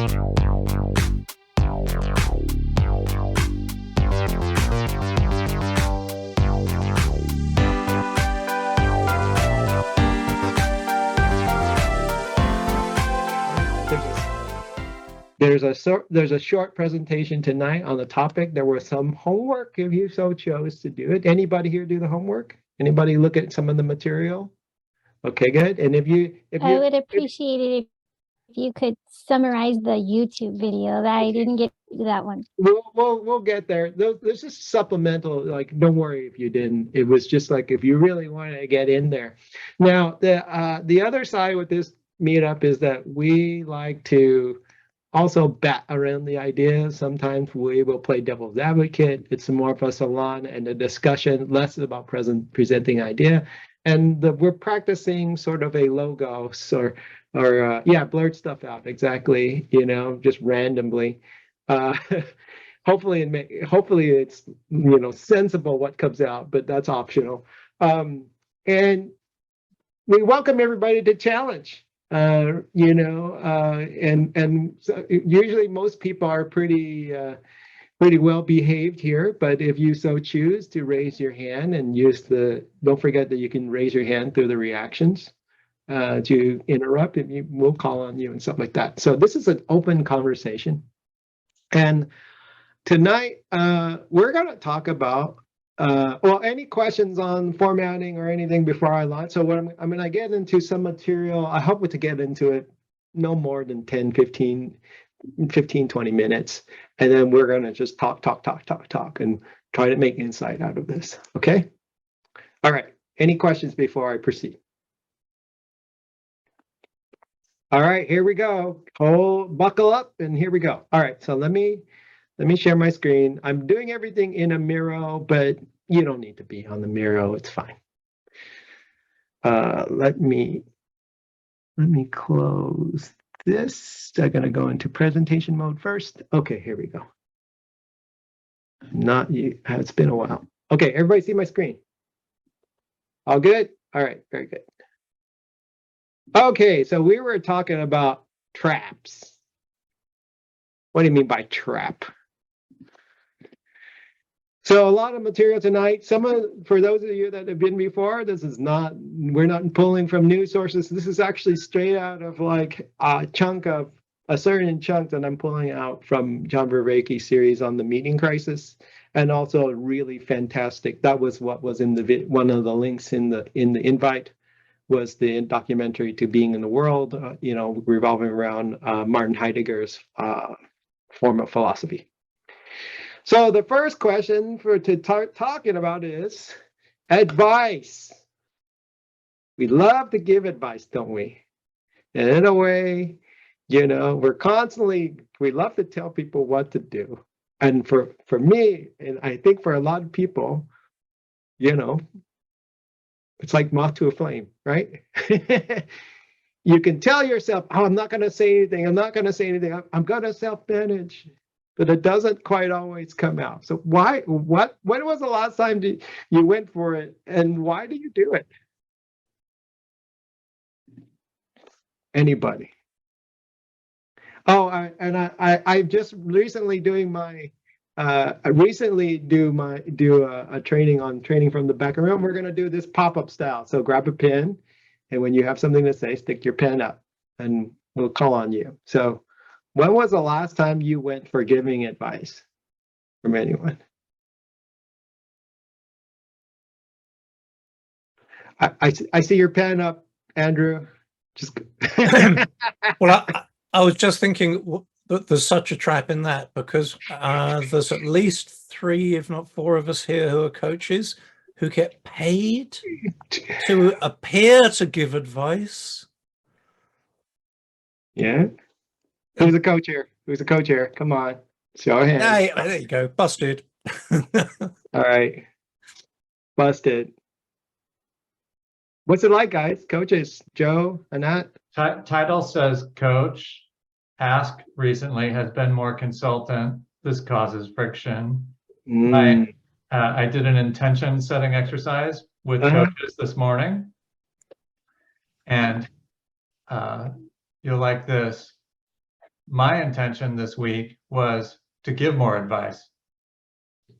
There's a short presentation tonight on the topic. There was some homework if you so chose to do it. Anybody here do the homework? Anybody look at some of the material? Okay, good. And I would appreciate it if you could summarize the YouTube video. That I didn't get to that one. We'll get there. This is supplemental. Like, don't worry if you didn't. It was just like if you really wanted to get in there. Now, the other side with this meetup is that we like to also bat around the ideas. Sometimes we will play devil's advocate. It's more of a salon and a discussion, less about presenting idea. And we're practicing sort of a logos or blurt stuff out, exactly, just randomly. Hopefully it's sensible what comes out, but that's optional. And we welcome everybody to challenge. And so usually most people are pretty well behaved here, but if you so choose to raise your hand and don't forget that you can raise your hand through the reactions to interrupt, and we'll call on you and stuff like that. So this is an open conversation. And tonight we're going to talk about any questions on formatting or anything before I launch? So I'm going to get into some material. I hope to get into it no more than 10, 15, 20 minutes. And then we're going to just talk, and try to make insight out of this. Okay? All right. Any questions before I proceed? All right, here we go. Buckle up, and here we go. All right, so let me share my screen. I'm doing everything in a Miro, but you don't need to be on the Miro. It's fine. Let me close this. I'm going to go into presentation mode first. Okay, here we go. Not you. It's been a while. Okay, everybody see my screen? All good? All right, very good. Okay, so we were talking about traps. What do you mean by trap? So a lot of material tonight. For those of you that have been before, we're not pulling from news sources. This is actually straight out of like a certain chunk that I'm pulling out from John Vervaeke's series on the meaning crisis, and also really fantastic. That was what was in one of the links in the invite, was the documentary To Being in the World, revolving around Martin Heidegger's form of philosophy. So the first question to start talking about is advice. We love to give advice, don't we? And in a way, we love to tell people what to do. And for me, and I think for a lot of people, it's like moth to a flame, right? You can tell yourself, I'm not going to say anything. I'm I'm going to self-manage. But it doesn't quite always come out. So when was the last time you went for it, and why do you do it? Anybody? Oh, I just recently do a training on training from the back room. We're going to do this pop-up style. So grab a pen, and when you have something to say, stick your pen up, and we'll call on you. So when was the last time you went for giving advice from anyone? I see your pen up, Andrew. Just Well, I was just thinking that there's such a trap in that, because there's at least 3, if not 4 of us here who are coaches who get paid to appear to give advice. Yeah. Who's a coach here? Come on. Show of hands. Hey, there you go. Busted. All right. Busted. What's it like, guys? Coaches, Joe, Anat? Title says coach. Ask recently has been more consultant. This causes friction. I did an intention setting exercise with coaches this morning. And you'll like this. my intention this week was to give more advice.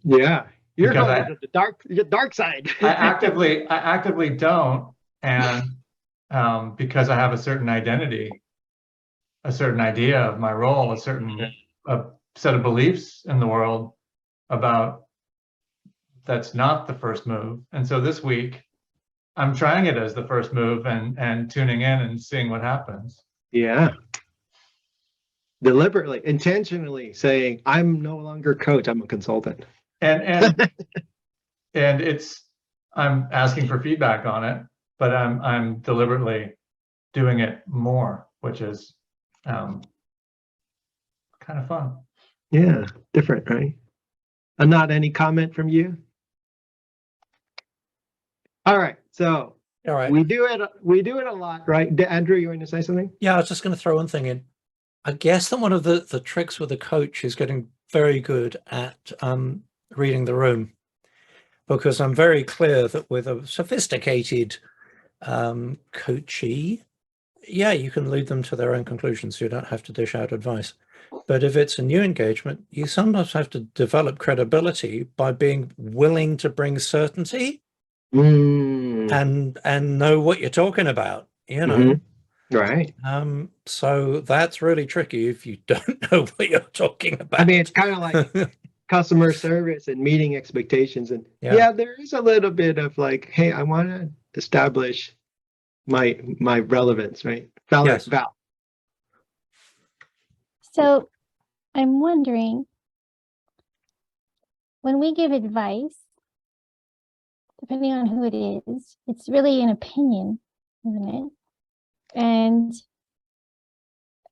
Yeah, you're Because going to the dark side. I actively don't, and because I have a certain identity, a certain idea of my role, a certain set of beliefs in the world about that's not the first move. And so this week, I'm trying it as the first move and tuning in and seeing what happens. Yeah. Deliberately, intentionally saying, I'm no longer coach, I'm a consultant. And I'm asking for feedback on it, but I'm deliberately doing it more, which is kind of fun. Yeah, different, right? And not any comment from you? All right, so All right. we do it a lot, right? Andrew, you want to say something? Yeah, I was just going to throw one thing in. I guess that one of the tricks with a coach is getting very good at reading the room, because I'm very clear that with a sophisticated coachee, yeah, you can lead them to their own conclusions. You don't have to dish out advice. But if it's a new engagement, you sometimes have to develop credibility by being willing to bring certainty and know what you're talking about, you know. Right. So that's really tricky if you don't know what you're talking about. I mean, it's kind of like customer service and meeting expectations. And yeah, there is a little bit of like, hey, I want to establish my relevance, right? Yes. So I'm wondering, when we give advice, depending on who it is, it's really an opinion, isn't it? And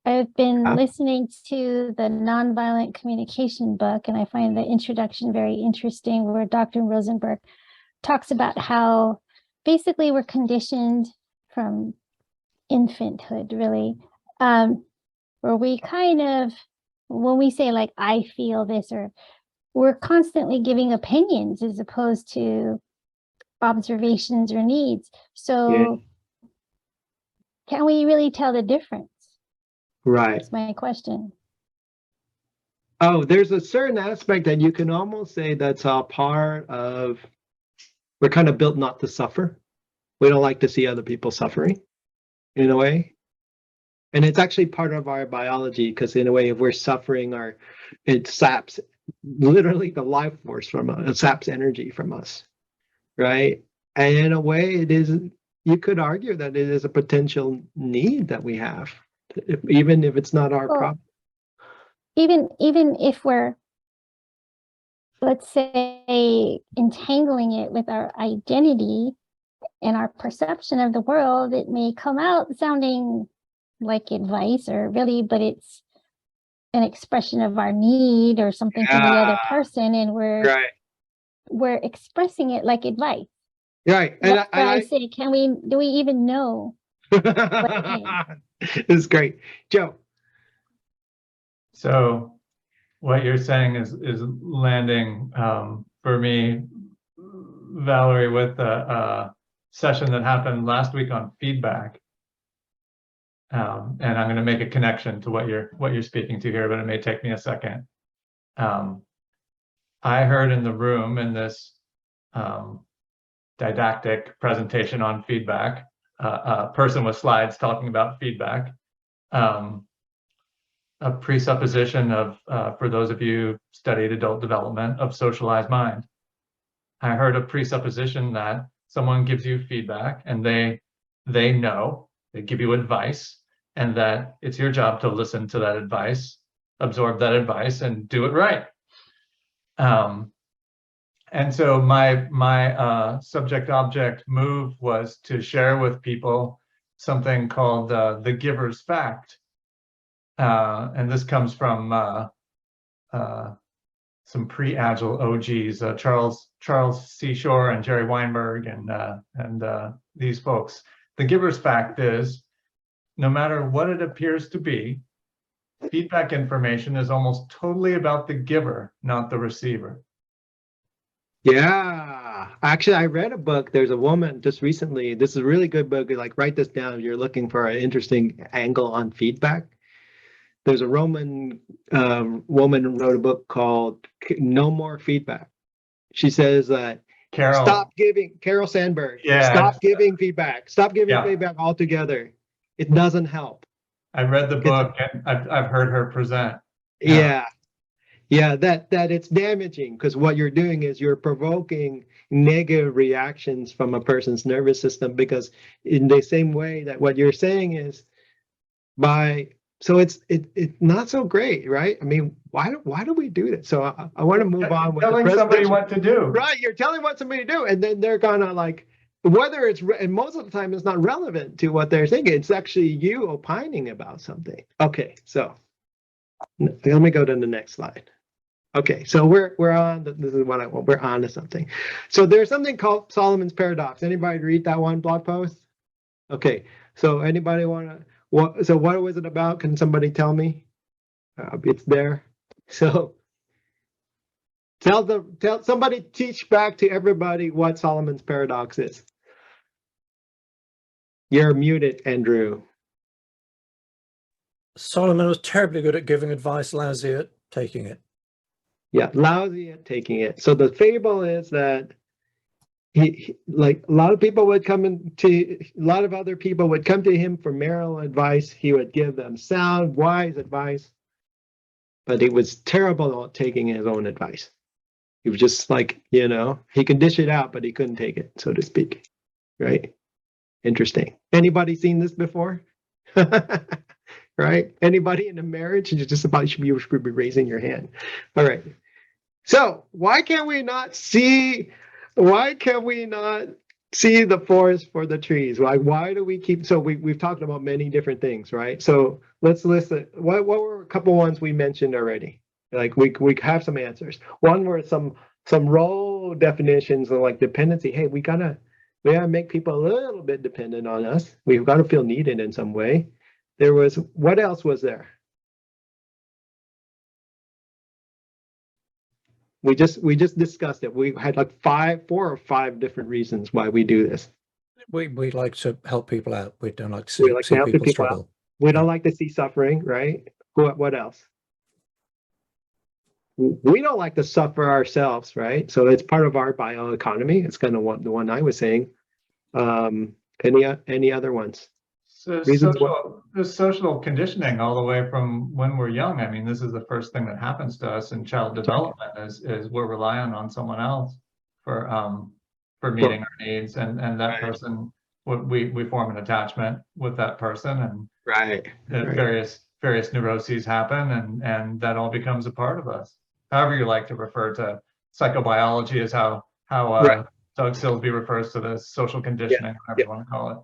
I've been listening to the Nonviolent Communication book, and I find the introduction very interesting, where Dr. Rosenberg talks about how basically we're conditioned from infanthood, really, where we kind of, when we say like, I feel this, or we're constantly giving opinions as opposed to observations or needs. So can we really tell the difference? Right. That's my question. Oh, there's a certain aspect that you can almost say that's a part of, we're kind of built not to suffer. We don't like to see other people suffering, in a way. And it's actually part of our biology, because in a way, if we're suffering, it saps literally the life force from us, it saps energy from us, right? And in a way, it is, you could argue that it is a potential need that we have, even if it's not our problem. Even if we're, let's say, entangling it with our identity and our perception of the world, it may come out sounding like advice, or really, but it's an expression of our need or something from the other person, and we're expressing it like advice. Right. And I say, do we even know? It's great. Joe. So what you're saying is landing for me, Valerie, with a session that happened last week on feedback. And I'm going to make a connection to what you're speaking to here, but it may take me a second. I heard in the room in this didactic presentation on feedback, a person with slides talking about feedback, a presupposition of, for those of you who studied adult development, of socialized mind. I heard a presupposition that someone gives you feedback and they know, they give you advice, and that it's your job to listen to that advice, absorb that advice, and do it right. And so my subject-object move was to share with people something called the giver's fact. And this comes from some pre-Agile OGs, Charles C. Shore and Jerry Weinberg and these folks. The giver's fact is, no matter what it appears to be, feedback information is almost totally about the giver, not the receiver. Yeah, actually, I read a book. There's a woman just recently. This is a really good book. Like, write this down if you're looking for an interesting angle on feedback. there's a Roman woman who wrote a book called No More Feedback. She says that Carol. Carol Sandburg, Yeah. stop giving feedback. Stop giving Yeah. feedback altogether. It doesn't help. I read the book and I've heard her present. Yeah, that it's damaging because what you're doing is you're provoking negative reactions from a person's nervous system, because in the same way that what you're saying is it's not so great, right? I mean, why do we do this? So I want to move on with telling somebody what to do. Right, you're telling what somebody to do, and then they're gonna like, whether it's, and most of the time it's not relevant to what they're thinking. It's actually you opining about something. Okay, so let me go to the next slide. Okay, so we're on. This is what I want. We're on to something. So there's something called Solomon's paradox. Anybody read that one blog post? Okay, so anybody want to? What was it about? Can somebody tell me? It's there. So tell somebody, teach back to everybody what Solomon's paradox is. You're muted, Andrew. Solomon was terribly good at giving advice, lousy at taking it. Yeah, lousy at taking it. So the fable is that he like a lot of other people would come to him for marital advice. He would give them sound, wise advice, but he was terrible at taking his own advice. He was just like, he could dish it out, but he couldn't take it, so to speak. Right? Interesting. Anybody seen this before? Right? Anybody in a marriage? You should be raising your hand. All right. So why can we not see the forest for the trees? Why do we keep? So we've talked about many different things, right? So let's list it. What were a couple ones we mentioned already? Like we have some answers. One were some role definitions of like dependency. Hey, we gotta make people a little bit dependent on us. We've got to feel needed in some way. There was, what else was there? We just discussed it. We had like 4 or 5 different reasons why we do this. We like to help people out. We don't like to see people struggle. Out. We don't like to see suffering, right? What else? We don't like to suffer ourselves, right? So it's part of our bioeconomy. It's kind of the one I was saying. Any other ones? So social conditioning all the way from when we're young. I mean, this is the first thing that happens to us in child development is we're relying on someone else for meeting our needs, and that person, we form an attachment with that person, and various neuroses happen, and that all becomes a part of us. However you like to refer to psychobiology is how Doug Silsby refers to this, social conditioning, whatever you want to call it.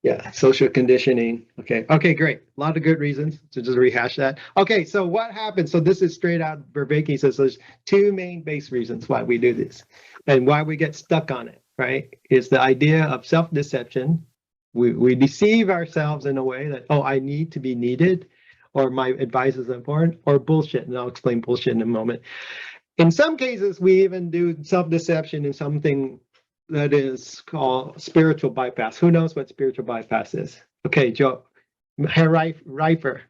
Yeah, social conditioning. Okay, great. A lot of good reasons to just rehash that. Okay, so what happens? So this is straight out Vervaeke says there's 2 main base reasons why we do this and why we get stuck on it, right? Is the idea of self-deception. We deceive ourselves in a way that, I need to be needed, or my advice is important, or bullshit, and I'll explain bullshit in a moment. In some cases, we even do self-deception in something that is called spiritual bypass. Who knows what spiritual bypass is? Okay, Joe, Herr Reifer.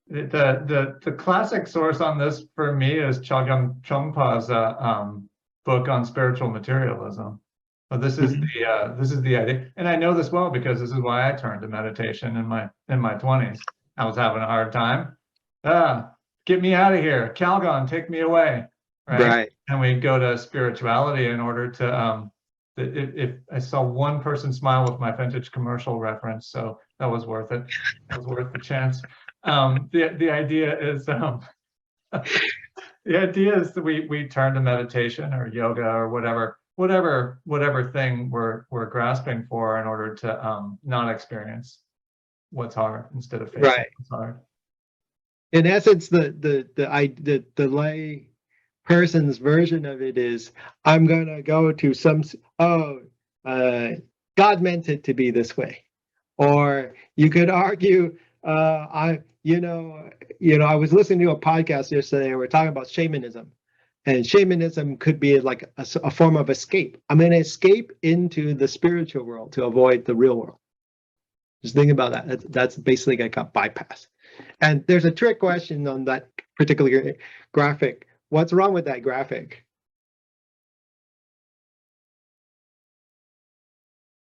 The classic source on this for me is Chogyam Trungpa's book on spiritual materialism. So this is the idea, and I know this well because this is why I turned to meditation in my 20s. I was having a hard time. Get me out of here, Calgon, take me away. Right. And we go to spirituality in order to if I saw one person smile with my vintage commercial reference, so that was worth it. That was worth the chance. The idea is that we turn to meditation or yoga or whatever thing we're grasping for in order to not experience what's hard instead of facing what's hard. In essence, the lay person's version of it is, I'm gonna go to God meant it to be this way. Or you could argue, I was listening to a podcast yesterday and we're talking about shamanism, and shamanism could be like a form of escape. I'm going to escape into the spiritual world to avoid the real world. Just think about that. That's basically like a bypass. And there's a trick question on that particular graphic. What's wrong with that graphic?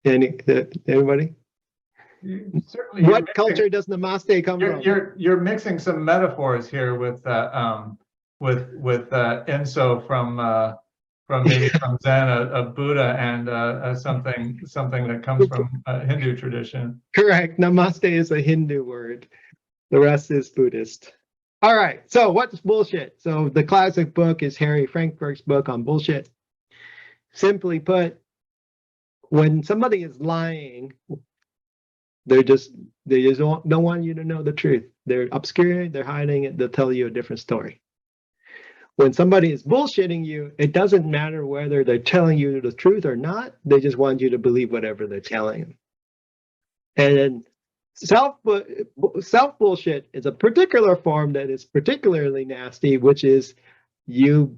Anybody? Certainly, What culture does Namaste come from? You're mixing some metaphors here with Enso from maybe from Zen, a Buddha, and something that comes from Hindu tradition. Correct. Namaste is a Hindu word. The rest is Buddhist. All right. So what's bullshit? So the classic book is Harry Frankfurt's book on bullshit. Simply put, when somebody is lying, they just don't want you to know the truth. They're obscuring, they're hiding it, they'll tell you a different story. When somebody is bullshitting you, it doesn't matter whether they're telling you the truth or not. They just want you to believe whatever they're telling you. And then self bullshit is a particular form that is particularly nasty, which is you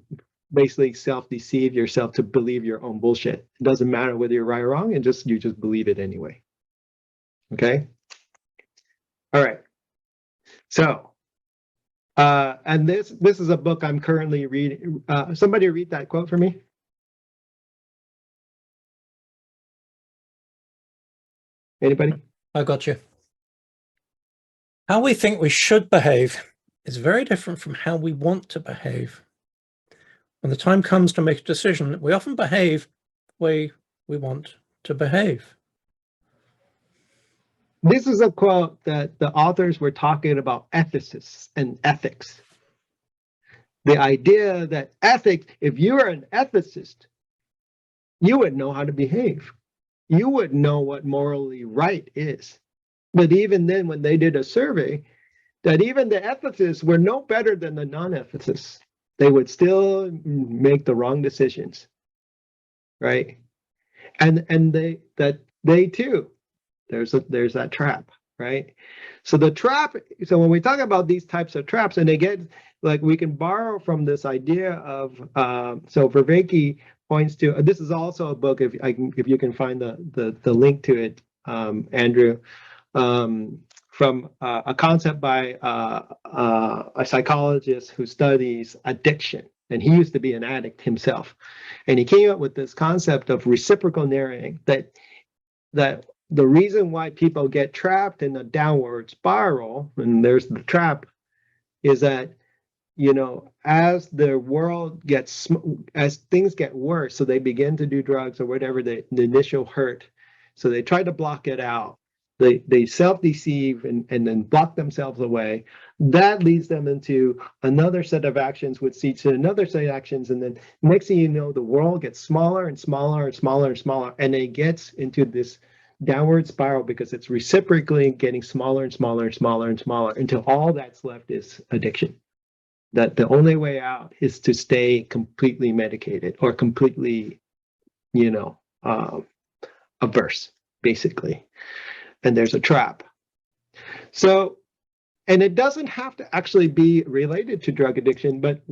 basically self-deceive yourself to believe your own bullshit. It doesn't matter whether you're right or wrong, and you just believe it anyway. Okay. All right. So, and this is a book I'm currently reading. Somebody read that quote for me. Anybody? I got you. How we think we should behave is very different from how we want to behave. When the time comes to make a decision, we often behave the way we want to behave. This is a quote that the authors were talking about ethicists and ethics. The idea that ethics, if you're an ethicist, you would know how to behave. You would know what morally right is. But even then, when they did a survey, that even the ethicists were no better than the non-ethicists. They would still make the wrong decisions, right? And they too, there's that trap, right? So the trap. So when we talk about these types of traps, and they get like we can borrow from this idea of so Vervaeke points to this is also a book if you can find the link to it, Andrew. From a concept by a psychologist who studies addiction, and he used to be an addict himself, and he came up with this concept of reciprocal narrowing, that the reason why people get trapped in a downward spiral, and there's the trap, is that as the world gets, as things get worse, so they begin to do drugs or whatever the initial hurt, so they try to block it out. They self-deceive and then block themselves away. That leads them into another set of actions, which leads to another set of actions. And then next thing you know, the world gets smaller and smaller and smaller and smaller. And it gets into this downward spiral because it's reciprocally getting smaller and smaller and smaller and smaller until all that's left is addiction. That the only way out is to stay completely medicated or completely, averse, basically. And there's a trap. So, and it doesn't have to actually be related to drug addiction, but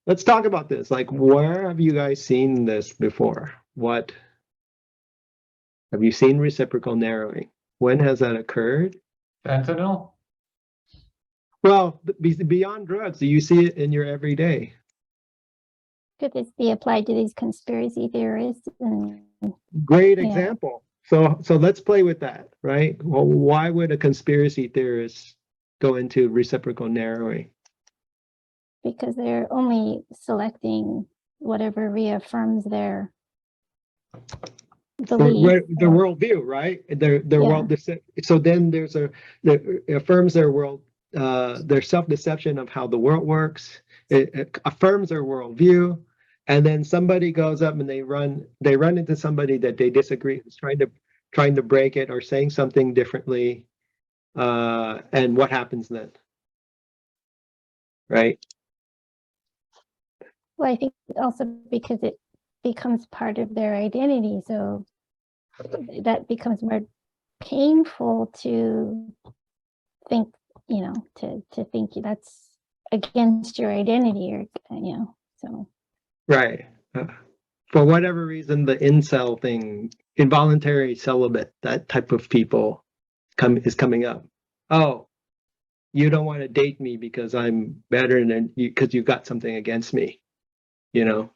let's talk about this. Like, where have you guys seen this before? What have you seen reciprocal narrowing? When has that occurred? Fentanyl? Well, beyond drugs, do you see it in your everyday? Could this be applied to these conspiracy theorists? Great example. So let's play with that, right? Well, why would a conspiracy theorist go into reciprocal narrowing? Because they're only selecting whatever reaffirms their belief. Their worldview, right? Their world. So then it affirms their world, their self-deception of how the world works. It affirms their worldview. And then somebody goes up and they run into somebody that they disagree who's trying to break it or saying something differently. And what happens then? Right? Well, I think also because it becomes part of their identity. So that becomes more painful to think, to think that's against your identity or, so. Right. for whatever reason, the incel thing, involuntary celibate, that type of people is coming up. Oh, you don't want to date me because I'm better than you, because you've got something against me. You know,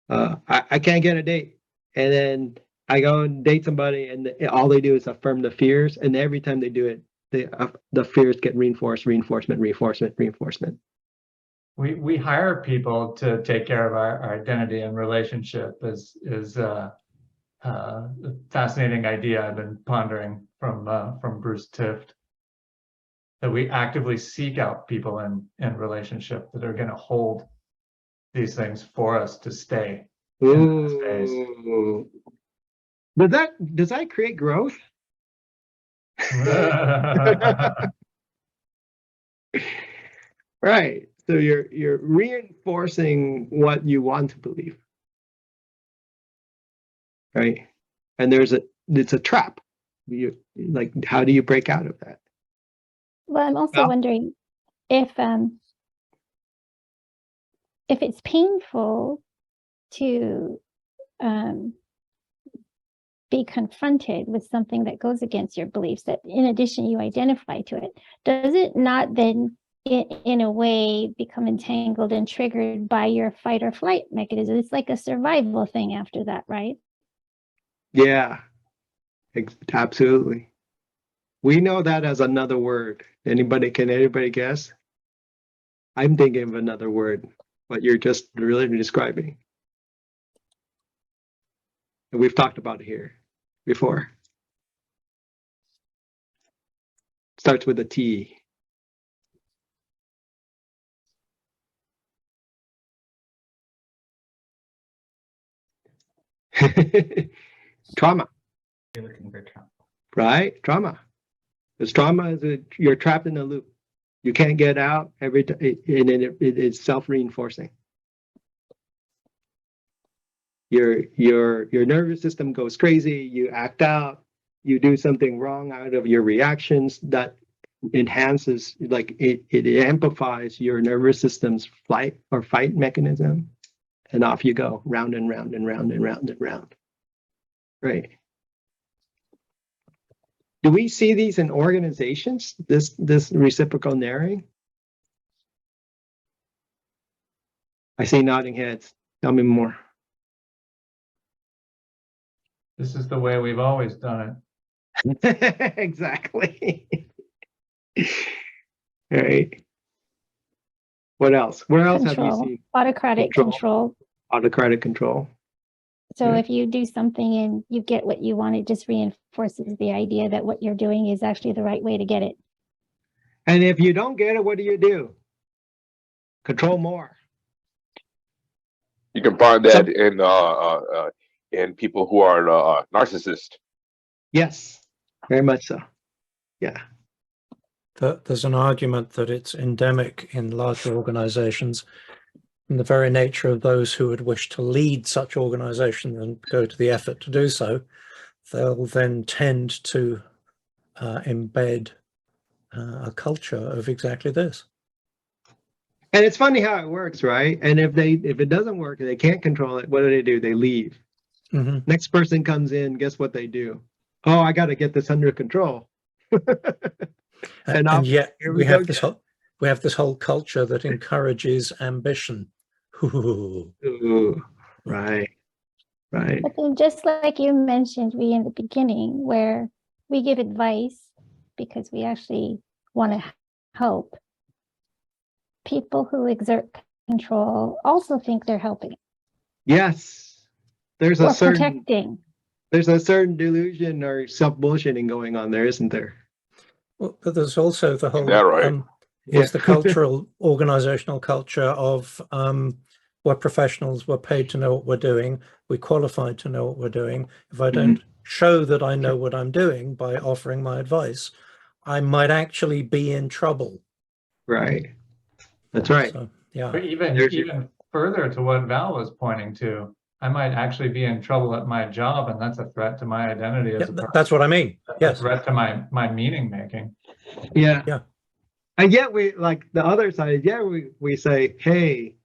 I can't get a date. And then I go and date somebody, and all they do is affirm the fears. And every time they do it, the fears get reinforcement. We hire people to take care of our identity and relationship is a fascinating idea I've been pondering from Bruce Tift, that we actively seek out people in relationship that are going to hold these things for us to stay in that space. Ooh. Does that create growth? Right. So you're reinforcing what you want to believe. Right. And it's a trap. How do you break out of that? Well, I'm also wondering if it's painful to be confronted with something that goes against your beliefs, that in addition you identify to it, does it not then in a way become entangled and triggered by your fight or flight mechanism? It's like a survival thing after that, right? Yeah, absolutely. We know that as another word. Can anybody guess? I'm thinking of another word, what you're just really describing. And we've talked about it here before. Starts with a T. Trauma. You're looking for trauma. Right? Trauma. Because trauma is you're trapped in a loop. You can't get out every time, and it's self-reinforcing. Your nervous system goes crazy. You act out. You do something wrong out of your reactions that enhances, it amplifies your nervous system's flight or fight mechanism, and off you go, round and round and round and round and round. Right. Do we see these in organizations, this reciprocal narrowing? I see nodding heads. Tell me more. This is the way we've always done it. Exactly. All right. What else? Where else have you seen autocratic control? Autocratic control. So if you do something and you get what you want, it just reinforces the idea that what you're doing is actually the right way to get it. And if you don't get it, what do? Control more. You can find that in people who are narcissists. Yes, very much so. Yeah. There's an argument that it's endemic in larger organizations, and the very nature of those who would wish to lead such organizations and go to the effort to do so, they'll then tend to embed a culture of exactly this. And it's funny how it works, right? And if it doesn't work, they can't control it, what do? They leave. Mm-hmm. Next person comes in, guess what they do? Oh, I got to get this under control. And yet we have this whole culture that encourages ambition. Ooh, right. But then, just like you mentioned in the beginning, where we give advice because we actually want to help, people who exert control also think they're helping. Yes, there's a protecting. There's a certain delusion or self-bullshitting going on there, isn't there? Well, but there's also the whole right? the cultural organizational culture of we're professionals, we're paid to know what we're doing, we're qualified to know what we're doing. If I don't show that I know what I'm doing by offering my advice, I might actually be in trouble. Right. That's right. So, yeah. But even further to what Val was pointing to, I might actually be in trouble at my job, and that's a threat to my identity as a person. That's what I mean. Yes. A threat to my meaning making. Yeah. Yeah. And yet we, like the other side, we say, hey,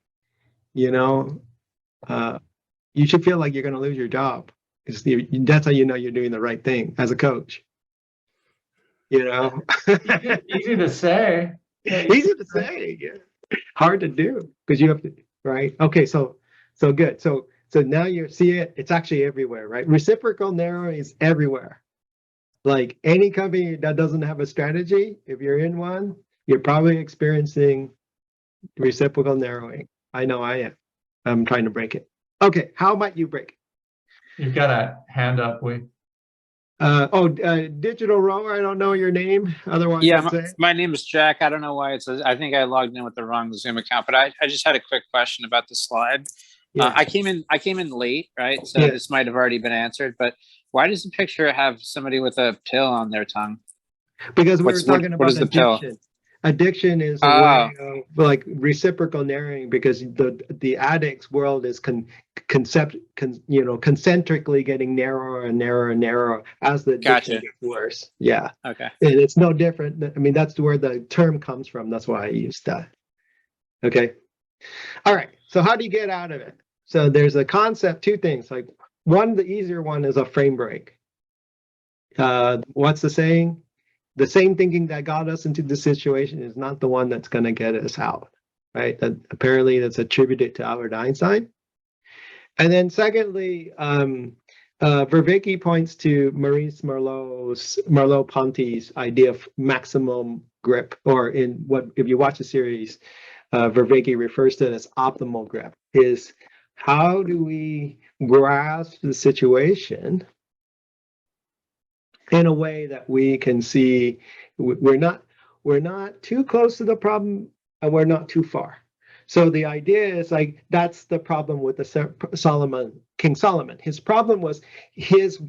You should feel like you're going to lose your job. That's how you know you're doing the right thing as a coach. You know, Easy to say. Yeah, easy to say, yeah. Hard to do because you have to, right? Okay, so good. So now you see it. It's actually everywhere, right? Reciprocal narrowing is everywhere. Like any company that doesn't have a strategy, if you're in one, you're probably experiencing reciprocal narrowing. I know I am. I'm trying to break it. Okay, how might you break it? You've got a hand up. Digital rower. I don't know your name. Otherwise, Yeah, I'd say. my name is Jack. I don't know why it says. I think I logged in with the wrong Zoom account, but I just had a quick question about the slide. Yeah. I came in late, right? So Yeah. this might have already been answered. But why does the picture have somebody with a pill on their tongue? Because we were What talking what about is the pill? addiction. Addiction is a way of like reciprocal narrowing because the addict's world is concentrically getting narrower and narrower and narrower as the addiction Gotcha. gets worse. Yeah. Okay. And it's no different. I mean, that's where the term comes from. That's why I used that. Okay. All right. So how do you get out of it? So there's a concept, two things. Like one, the easier one is a frame break. What's the saying? The same thinking that got us into this situation is not the one that's going to get us out, right? That apparently that's attributed to Albert Einstein. And then secondly, Vervaeke points to Maurice Merleau-Ponty's idea of maximum grip, or in what, if you watch the series, Vervaeke refers to it as optimal grip, is how do we grasp the situation in a way that we can see we're not too close to the problem and we're not too far. So the idea is like that's the problem with the King Solomon. His problem was his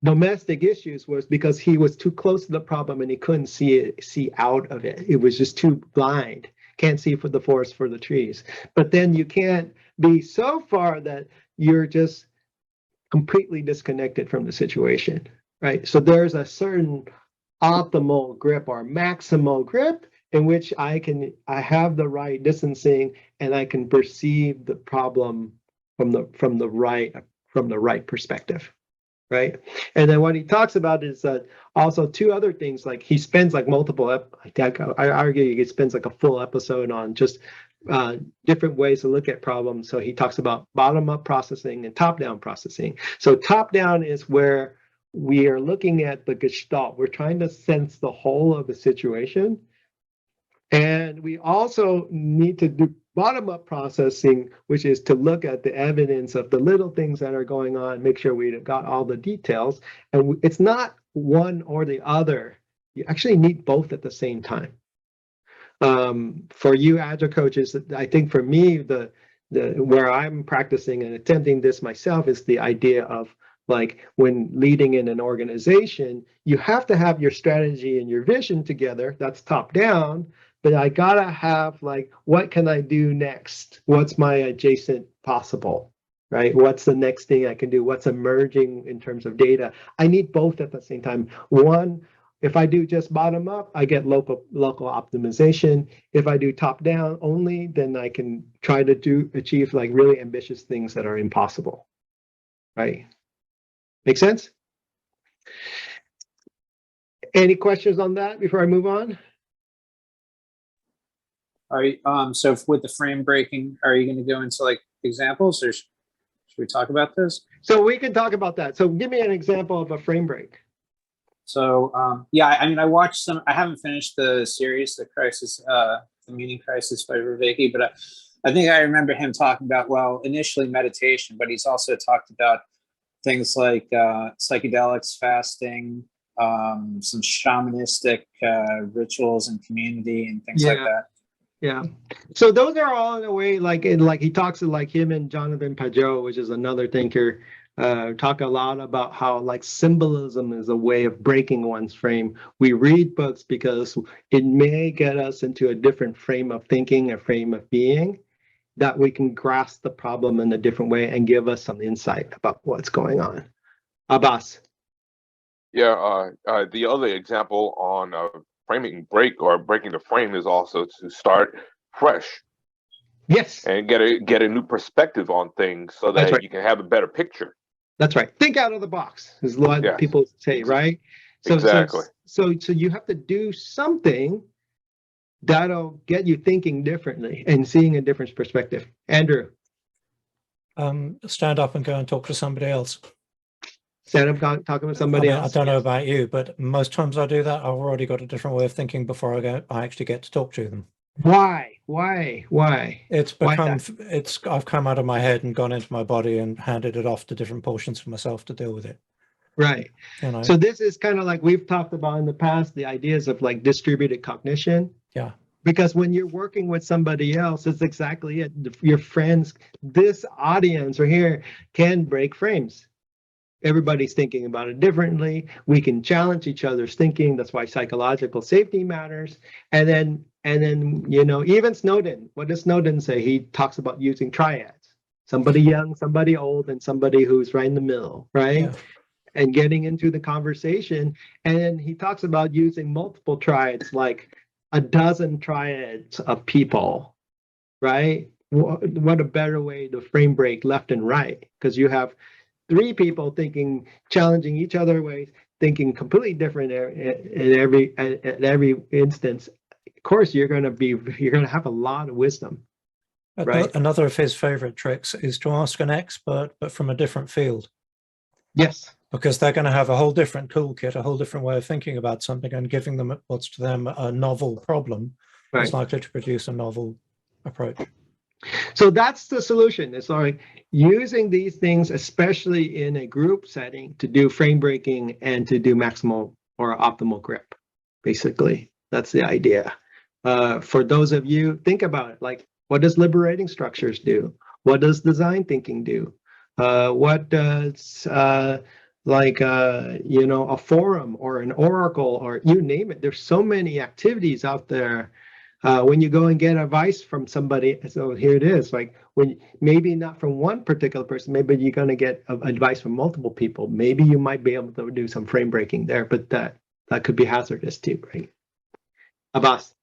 domestic issues was because he was too close to the problem and he couldn't see out of it. It was just too blind. Can't see for the forest for the trees. But then you can't be so far that you're just completely disconnected from the situation, right? So there's a certain optimal grip or maximal grip in which I have the right distancing and I can perceive the problem from the right perspective. Right. And then what he talks about is also two other things, like he spends like multiple, I argue he spends like a full episode on just different ways to look at problems. So he talks about bottom-up processing and top-down processing. So top-down is where we are looking at the gestalt. We're trying to sense the whole of the situation. And we also need to do bottom-up processing, which is to look at the evidence of the little things that are going on, make sure we've got all the details. And it's not one or the other. You actually need both at the same time. For you Agile coaches, I think for me, the where I'm practicing and attempting this myself is the idea of like when leading in an organization, you have to have your strategy and your vision together. That's top down. But I gotta have like, what can I do next? What's my adjacent possible, right? What's the next thing I can do? What's emerging in terms of data? I need both at the same time. One, if I do just bottom up, I get local optimization. If I do top down only, then I can try to achieve like really ambitious things that are impossible, right? Make sense? Any questions on that before I move on? Are you, so with the frame breaking, are you going to go into like examples, or should we talk about this? So we can talk about that. So give me an example of a frame break. So yeah, I mean, I watched some. I haven't finished the series, the Meaning Crisis by Vervaeke, but I think I remember him talking about, well, initially meditation, but he's also talked about things like psychedelics, fasting, some shamanistic rituals and community and things like that. Yeah. So those are all in a way like he talks to like him and Jonathan Pajot, which is another thinker, talk a lot about how like symbolism is a way of breaking one's frame. We read books because it may get us into a different frame of thinking, a frame of being, that we can grasp the problem in a different way and give us some insight about what's going on. Abbas. Yeah, the other example on framing break or breaking the frame is also to start fresh Yes, and get a new perspective on things so That's that right. you can have a better picture. that's right. Think out of the box is what Yes. people say, right? Exactly. So you have to do something that'll get you thinking differently and seeing a different perspective. Andrew, Stand up and go and talk to somebody else. stand up talking with somebody else. I don't know about you, but most times I do that. I've already got a different way of thinking before I actually get to talk to them. Why? It's Why become, that? I've come out of my head and gone into my body and handed it off to different portions of myself to deal with it. Right. You know? So this is kind of like we've talked about in the past, the ideas of like distributed cognition. Yeah. Because when you're working with somebody else, it's exactly it. Your friends, this audience right here can break frames. Everybody's thinking about it differently. We can challenge each other's thinking. That's why psychological safety matters. And then, you know, even Snowden, what does Snowden say? He talks about using triads, somebody young, somebody old, and somebody who's right in the middle, right? Yeah. And getting into the conversation. And then he talks about using multiple triads, like a dozen triads of people, right? What a better way to frame break left and right, because you have 3 people thinking, challenging each other ways, thinking completely different at every instance. Of course, you're going to have a lot of wisdom. Right. Another of his favorite tricks is to ask an expert, but from a different field. Yes. Because they're going to have a whole different toolkit, a whole different way of thinking about something, and giving them what's to them a novel problem is likely to produce a novel approach. So that's the solution. It's like using these things, especially in a group setting, to do frame breaking and to do maximal or optimal grip. Basically, that's the idea. For those of you, think about it. Like, what does liberating structures do? What does design thinking do? What does you know, a forum or an oracle or you name it? There's so many activities out there. When you go and get advice from somebody, so here it is, like when maybe not from one particular person, maybe you're going to get advice from multiple people. Maybe you might be able to do some frame breaking there, but that could be hazardous too, right? Abbas.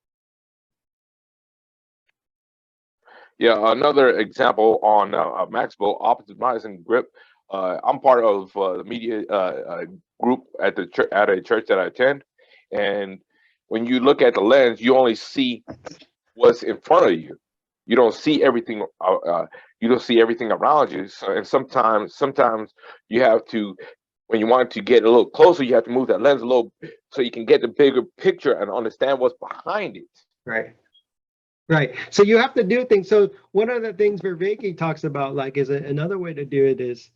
Yeah, another example on maximal optimizing grip. I'm part of the media group at a church that I attend, and when you look at the lens, you only see what's in front of you. You don't see everything. You don't see everything around you. So, and sometimes you have to, when you want to get a little closer, you have to move that lens a little so you can get the bigger picture and understand what's behind it. Right. Right. So you have to do things. So one of the things Vervaeke talks about, like, is another way to do it is,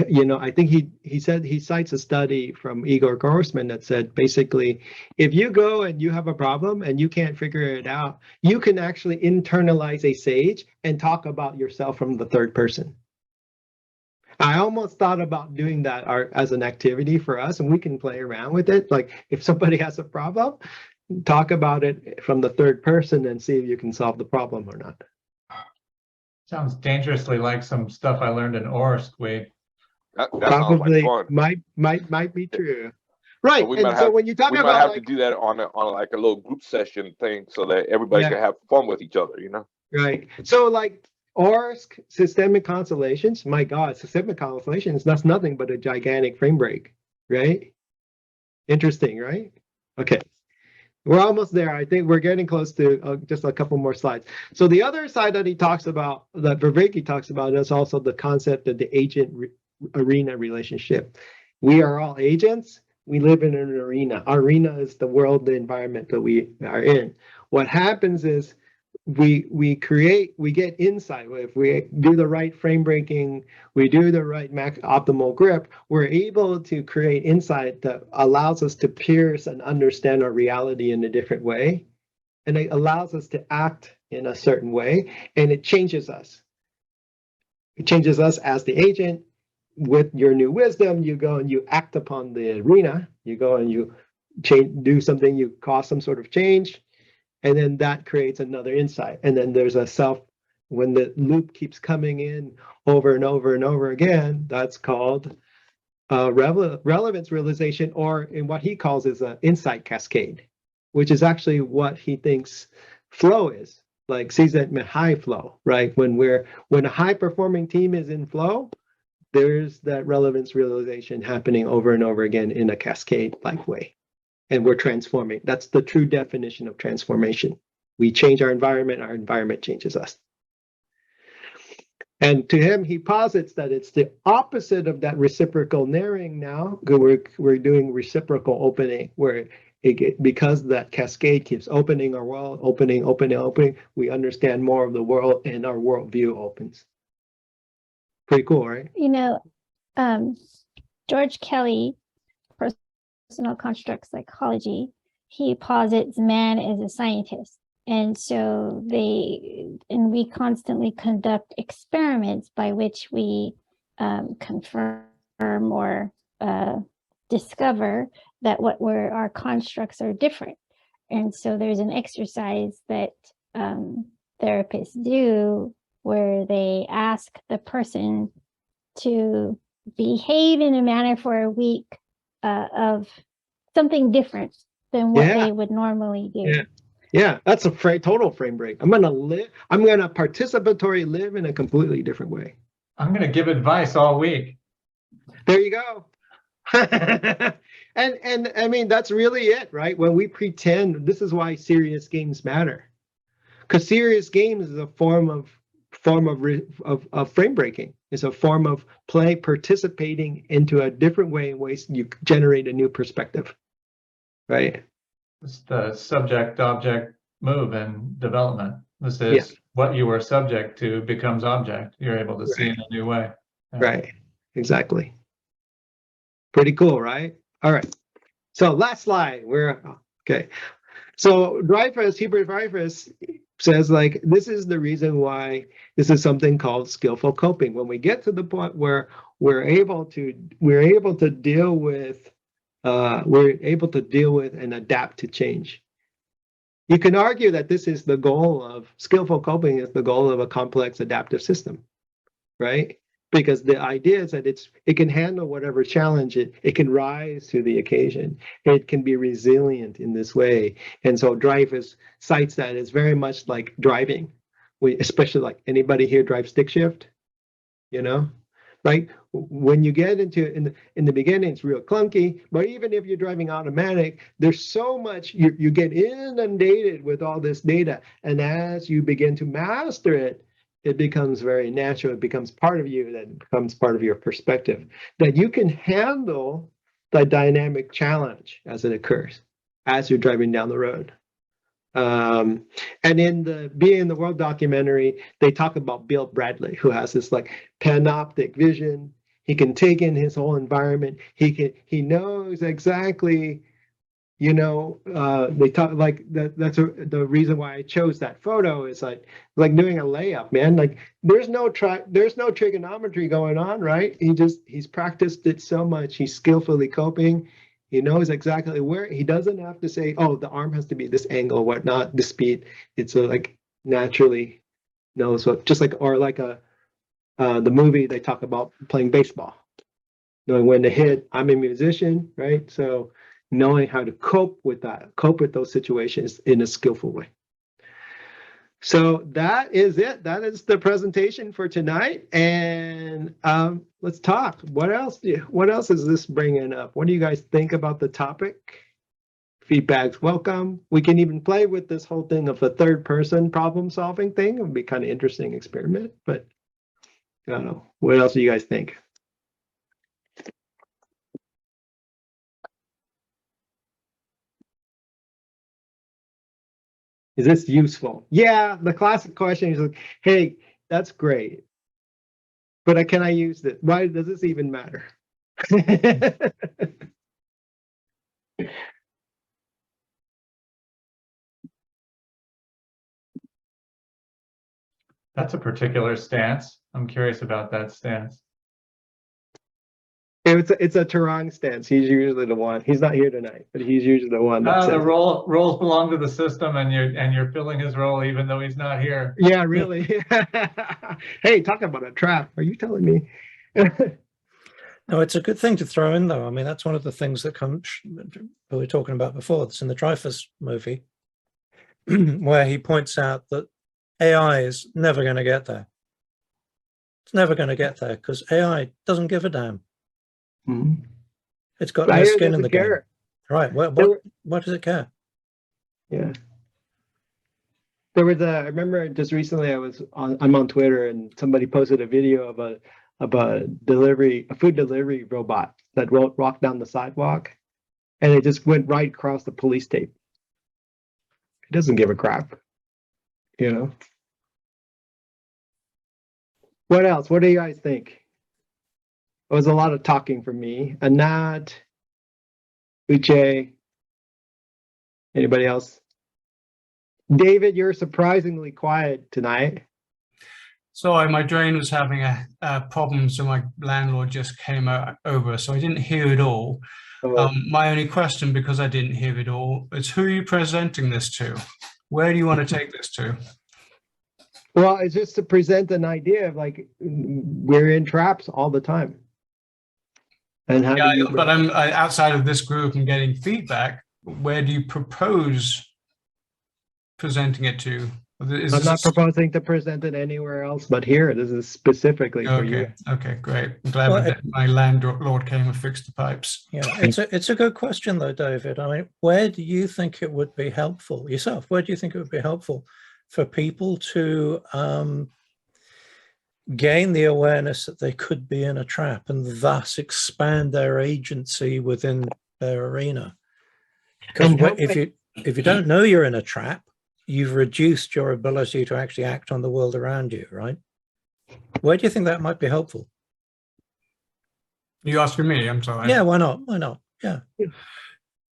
you know, I think he said, he cites a study from Igor Grossman that said, basically, if you go and you have a problem and you can't figure it out, you can actually internalize a sage and talk about yourself from the third person. I almost thought about doing that as an activity for us, and we can play around with it. Like, if somebody has a problem, talk about it from the third person and see if you can solve the problem or not. Sounds dangerously like some stuff I learned in Orsk. That Probably sounds like fun. might be true. Right. So and so when you talk we about, might have like, to do that on like a little group session thing so that everybody can have fun with each other, you know? Right. So like Orsk systemic constellations, my God, systemic constellations, that's nothing but a gigantic frame break, right? Interesting, right? Okay. We're almost there. I think we're getting close to just a couple more slides. So the other side that he talks about, that Vervaeke talks about, is also the concept of the agent-arena relationship. We are all agents. We live in an arena. Our arena is the world, the environment that we are in. What happens is we get insight. If we do the right frame breaking, we do the right optimal grip, we're able to create insight that allows us to pierce and understand our reality in a different way. And it allows us to act in a certain way, and it changes us. It changes us as the agent. With your new wisdom, you go and you act upon the arena. You go and you do something, you cause some sort of change. And then that creates another insight. And then there's a when the loop keeps coming in over and over and over again, that's called relevance realization, or in what he calls is an insight cascade. which is actually what he thinks flow is. Like sees it in high flow, right? When a high performing team is in flow, there's that relevance realization happening over and over again in a cascade like way. And we're transforming. That's the true definition of transformation. We change our environment changes us. And to him, he posits that it's the opposite of that reciprocal narrowing now. We're doing reciprocal opening, where because that cascade keeps opening our world, opening, we understand more of the world and our worldview opens. Pretty cool, right? You know, George Kelly, personal construct psychology, he posits man as a scientist. And so we constantly conduct experiments by which we confirm or discover that our constructs are different. And so there's an exercise that therapists do where they ask the person to behave in a manner for a week of something different than what they would normally do. Yeah, that's a total frame break. I'm gonna participatory live in a completely different way. I'm gonna give advice all week. There you go. and I mean, that's really it, right? When we pretend, this is why serious games matter. Because serious games is a form of frame breaking. It's a form of play, participating into a different way in ways you generate a new perspective, right? It's the subject-object move in development. This is what you were subject to becomes object. You're able to see in a new way. Yeah. Right, exactly. Pretty cool, right? All right. So last slide. Okay. So Hubert Dreyfus says, like, this is the reason why this is something called skillful coping. When we get to the point where we're able to deal with and adapt to change. You can argue that this is the goal of skillful coping, is the goal of a complex adaptive system, right? Because the idea is that it can handle whatever challenge it can rise to the occasion. It can be resilient in this way. And so Dreyfus cites that as very much like driving. Especially, like, anybody here drive stick shift, right? When you get into in the beginning, it's real clunky, but even if you're driving automatic, there's so much, you get inundated with all this data. And as you begin to master it, it becomes very natural. It becomes part of you, that becomes part of your perspective, that you can handle the dynamic challenge as it occurs, as you're driving down the road. And in the Being in the World documentary, they talk about Bill Bradley, who has this like panoptic vision. He can take in his whole environment. He knows exactly, they talk like that. That's the reason why I chose that photo. Is like doing a layup, man. Like there's no trigonometry going on, right? He's practiced it so much. He's skillfully coping. He knows exactly where. He doesn't have to say, oh, the arm has to be this angle, whatnot, the speed. It's like naturally knows what. Just like, or like the movie, they talk about playing baseball, knowing when to hit. I'm a musician, right? So knowing how to cope with those situations in a skillful way. So that is it. That is the presentation for tonight. And let's talk. What else is this bringing up? What do you guys think about the topic? Feedback's welcome. We can even play with this whole thing of a third person problem solving thing. It would be kind of interesting experiment, but I don't know. What else do you guys think? Is this useful? Yeah, the classic question is like, hey, that's great, but can I use this? Why does this even matter? That's a particular stance. I'm curious about that stance. It's a Tarang stance. He's usually the one. He's not here tonight, but he's usually the one. That The roles belong to the system, and you're filling his role even though he's not here. Yeah, really. Hey, talk about a trap. Are you telling me? No, it's a good thing to throw in, though. I mean, that's one of the things that we were talking about before. That's in the Dreyfus movie, where he points out that AI is never going to get there. It's never going to get there because AI doesn't give a damn. Mhm. It's got I no hear skin in doesn't the game. care. Right. What does it care? Yeah. There was I remember just recently I'm on Twitter and somebody posted a video of a food delivery robot that walked down the sidewalk and it just went right across the police tape. It doesn't give a crap, you know. What else? What do you guys think? It was a lot of talking from me. Anat, Uche, anybody else? David, you're surprisingly quiet tonight. Sorry, my drain was having a problem, so my landlord just came over, so I didn't hear it all. Oh. My only question, because I didn't hear it all, is who are you presenting this to? Where do you want to take this to? Well, it's just to present an idea of like we're in traps all the time. And how do you? But I'm outside of this group and getting feedback. Where do you propose presenting it to? I'm not proposing to present it anywhere else, but here. This is specifically for you. Okay, great. I'm glad my landlord came and fixed the pipes. Yeah, it's a good question though, David. I mean, where do you think it would be helpful yourself? Where do you think it would be helpful for people to gain the awareness that they could be in a trap and thus expand their agency within their arena? Because if you don't know you're in a trap, you've reduced your ability to actually act on the world around you, right? Where do you think that might be helpful? You asking me? I'm sorry. Yeah, why not? Why not? Yeah.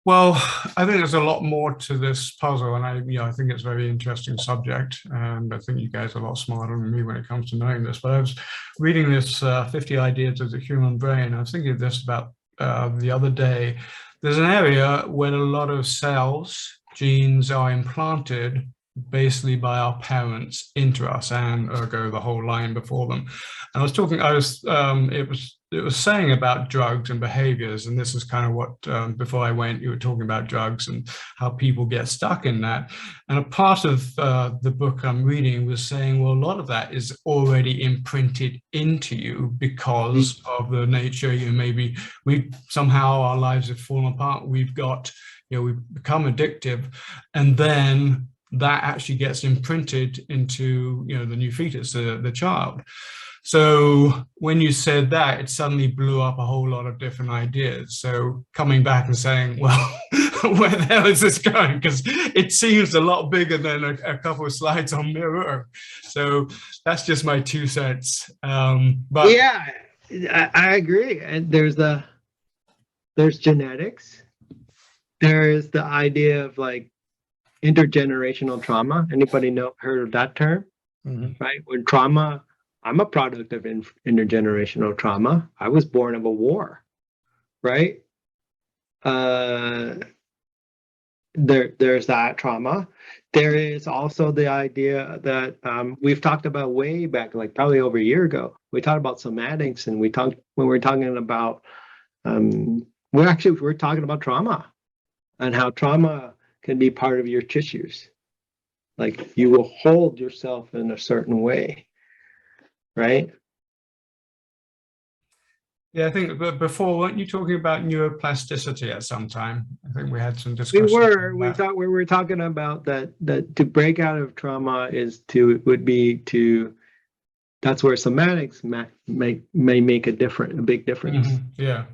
Well, I think there's a lot more to this puzzle, and I think it's a very interesting subject, and I think you guys are a lot smarter than me when it comes to knowing this. But I was reading this 50 Ideas of the Human Brain. I was thinking of this about the other day. There's an area where a lot of cells, genes are implanted basically by our parents into us, and ergo the whole line before them. And it was saying about drugs and behaviors, and this is kind of what before I went, you were talking about drugs and how people get stuck in that. And a part of the book I'm reading was saying, well, a lot of that is already imprinted into you because of the nature. Maybe somehow our lives have fallen apart. We've become addictive, and then that actually gets imprinted into the new fetus, the child. So when you said that, it suddenly blew up a whole lot of different ideas. So coming back and saying, well, where the hell is this going? Because it seems a lot bigger than a couple of slides on Mirror. So that's just my 2 cents. But yeah, I agree. And there's genetics. There is the idea of like intergenerational trauma. Anybody heard of that term? Mm-hmm. Right? When trauma, I'm a product of intergenerational trauma. I was born of a war, right? There's that trauma. There is also the idea that we've talked about way back, like probably over a year ago. We talked about somatics, and we're talking about we're talking about trauma and how trauma can be part of your tissues. Like you will hold yourself in a certain way. Right? Yeah, I think before, weren't you talking about neuroplasticity at some time? I think we had some discussion. We were talking about that to break out of trauma would be to that's where somatics may make a big difference. Mm-hmm. Yeah.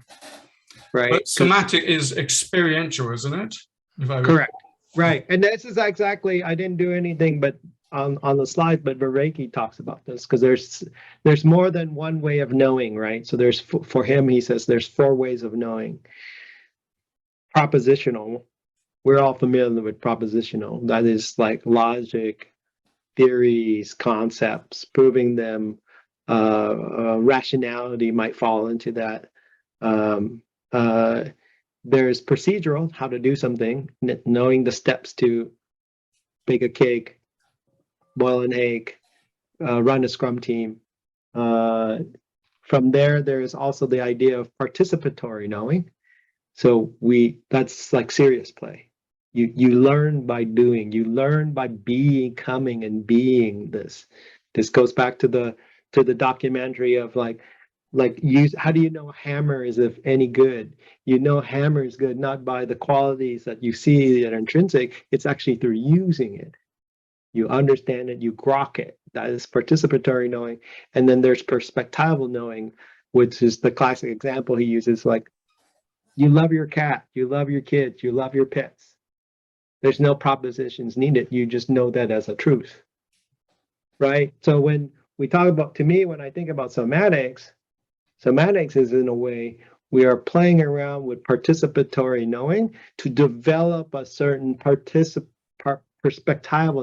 Right. But somatic is experiential, isn't it? Correct. Right. And this is exactly, I didn't do anything but on the slide, but Vervaeke talks about this because there's more than one way of knowing, right? So there's, for him, he says there's 4 ways of knowing. Propositional, we're all familiar with propositional. That is like logic, theories, concepts, proving them. Rationality might fall into that. There's procedural, how to do something, knowing the steps to bake a cake, boil an egg, run a scrum team, from there is also the idea of participatory knowing. So that's like serious play. You learn by doing, you learn by becoming and being this. This goes back to the documentary of like how do you know hammer is of any good? You know hammer is good not by the qualities that you see that are intrinsic, it's actually through using it. You understand it, you grok it. That is participatory knowing. And then there's perspectival knowing, which is the classic example he uses, like you love your cat, you love your kids, you love your pets. There's no propositions needed. You just know that as a truth, right? So when we talk about, to me, when I think about somatics is in a way we are playing around with participatory knowing to develop a certain perspectival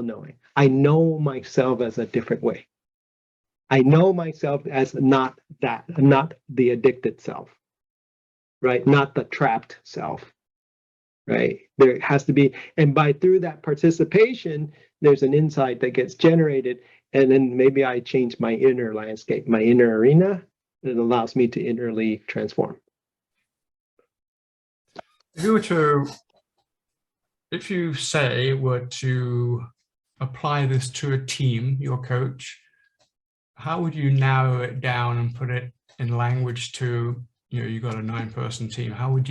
knowing. I know myself as a different way. I know myself as not the addicted self, right? Not the trapped self. Right, there has to be, and through that participation, there's an insight that gets generated, and then maybe I change my inner landscape, my inner arena, that allows me to innerly transform. If you say were to apply this to a team, your coach, how would you narrow it down and put it in language to, you got a 9-person team? How would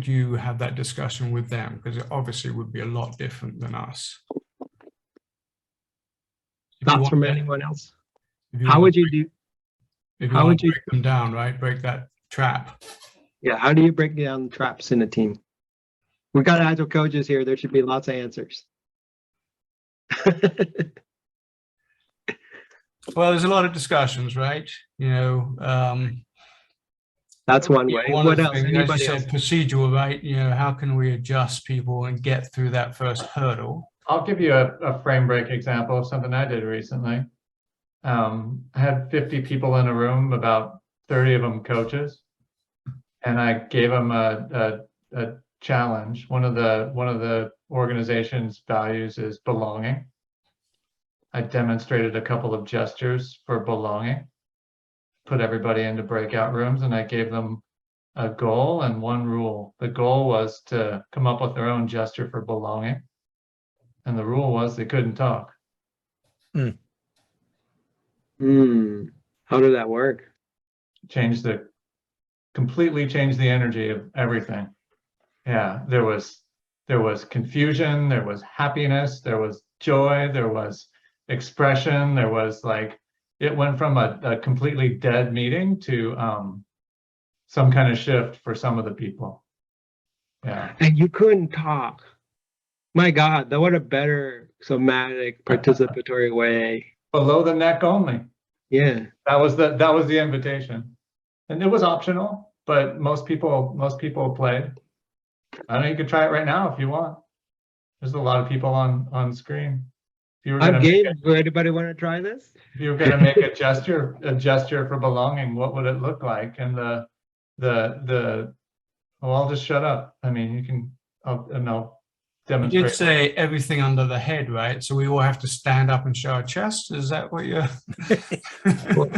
you have that discussion with them? Because it obviously would be a lot different than us. Thoughts from anyone else? How would you break them down, right? Break that trap. Yeah, how do you break down traps in a team? We've got agile coaches here. There should be lots of answers. Well, there's a lot of discussions, right? That's one way. What else? Anybody else? Procedural, right? How can we adjust people and get through that first hurdle? I'll give you a frame break example of something I did recently. I had 50 people in a room, about 30 of them coaches, and I gave them a challenge. One of the organization's values is belonging. I demonstrated a couple of gestures for belonging, put everybody into breakout rooms, and I gave them a goal and one rule. The goal was to come up with their own gesture for belonging, and the rule was they couldn't talk. How did that work? Completely changed the energy of everything. Yeah, there was confusion, there was happiness, there was joy, there was expression, there was it went from a completely dead meeting to some kind of shift for some of the people. Yeah. And you couldn't talk. My God, what a better somatic participatory way. Below the neck only. Yeah. That was the invitation. And it was optional, but most people played. I know you could try it right now if you want. There's a lot of people on screen. I'm game. Would anybody want to try this? If you were going to make a gesture for belonging, what would it look like? And I'll just shut up. I mean, you can, I'll demonstrate. You did say everything under the head, right? So we all have to stand up and show our chest. Is that what you're? Well,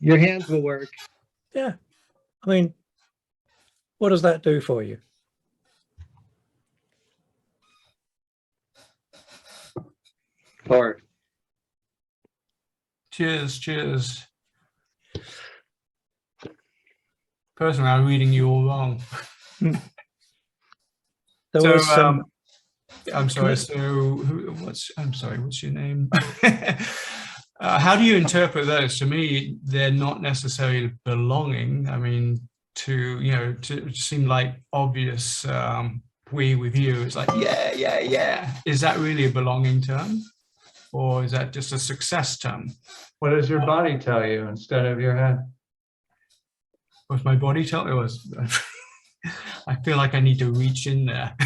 your hands will work. Yeah. I mean, what does that do for you? Or cheers. Personally, I'm reading you all wrong. I'm sorry. So, what's your name? How do you interpret those? To me, they're not necessarily belonging. I mean, to seem like obvious. We with you, it's like yeah. Is that really a belonging term, or is that just a success term? What does your body tell you instead of your head? What's my body tell me? I feel like I need to reach in there.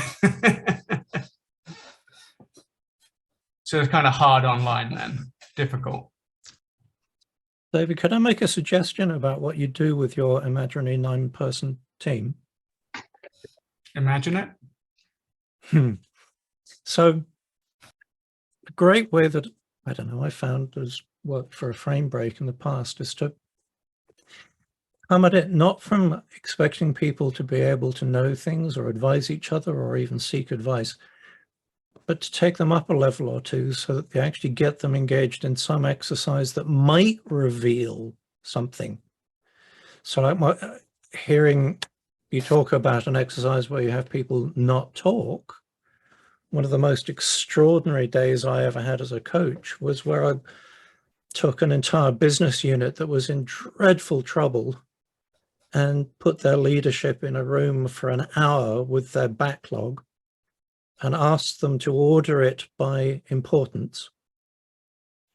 So it's kind of hard online then, difficult. David, could I make a suggestion about what you do with your imaginary 9-person team? Imagine it. So a great way that, I don't know, I found is worked for a frame break in the past, is to come at it not from expecting people to be able to know things or advise each other or even seek advice, but to take them up a level or two so that they actually get them engaged in some exercise that might reveal something. So like hearing you talk about an exercise where you have people not talk, one of the most extraordinary days I ever had as a coach was where I took an entire business unit that was in dreadful trouble and put their leadership in a room for an hour with their backlog and asked them to order it by importance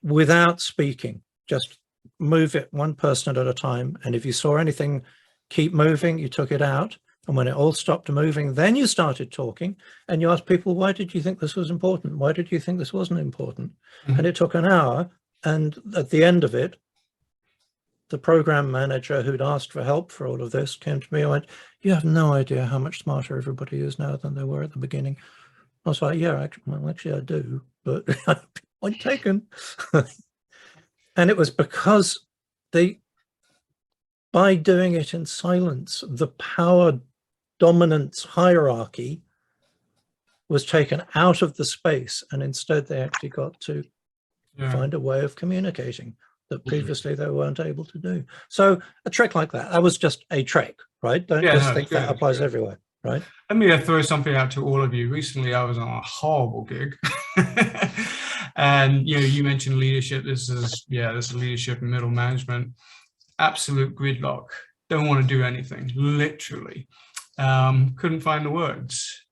without speaking. Just move it one person at a time. And if you saw anything keep moving, you took it out. And when it all stopped moving, then you started talking and you asked people, why did you think this was important? Why did you think this wasn't important? Mhm. And it took an hour. And at the end of it, the program manager who'd asked for help for all of this came to me and went, you have no idea how much smarter everybody is now than they were at the beginning. I was like, yeah, actually I do, but point taken. And it was because by doing it in silence, the power dominance hierarchy was taken out of the space, and instead they actually got to find a way of communicating that previously they weren't able to do. So a trick like that was just a trick, right? Don't just think that applies everywhere, right? Let me throw something out to all of you. Recently, I was on a horrible gig. And you mentioned leadership. This is leadership and middle management. Absolute gridlock. Don't want to do anything, literally. Couldn't find the words.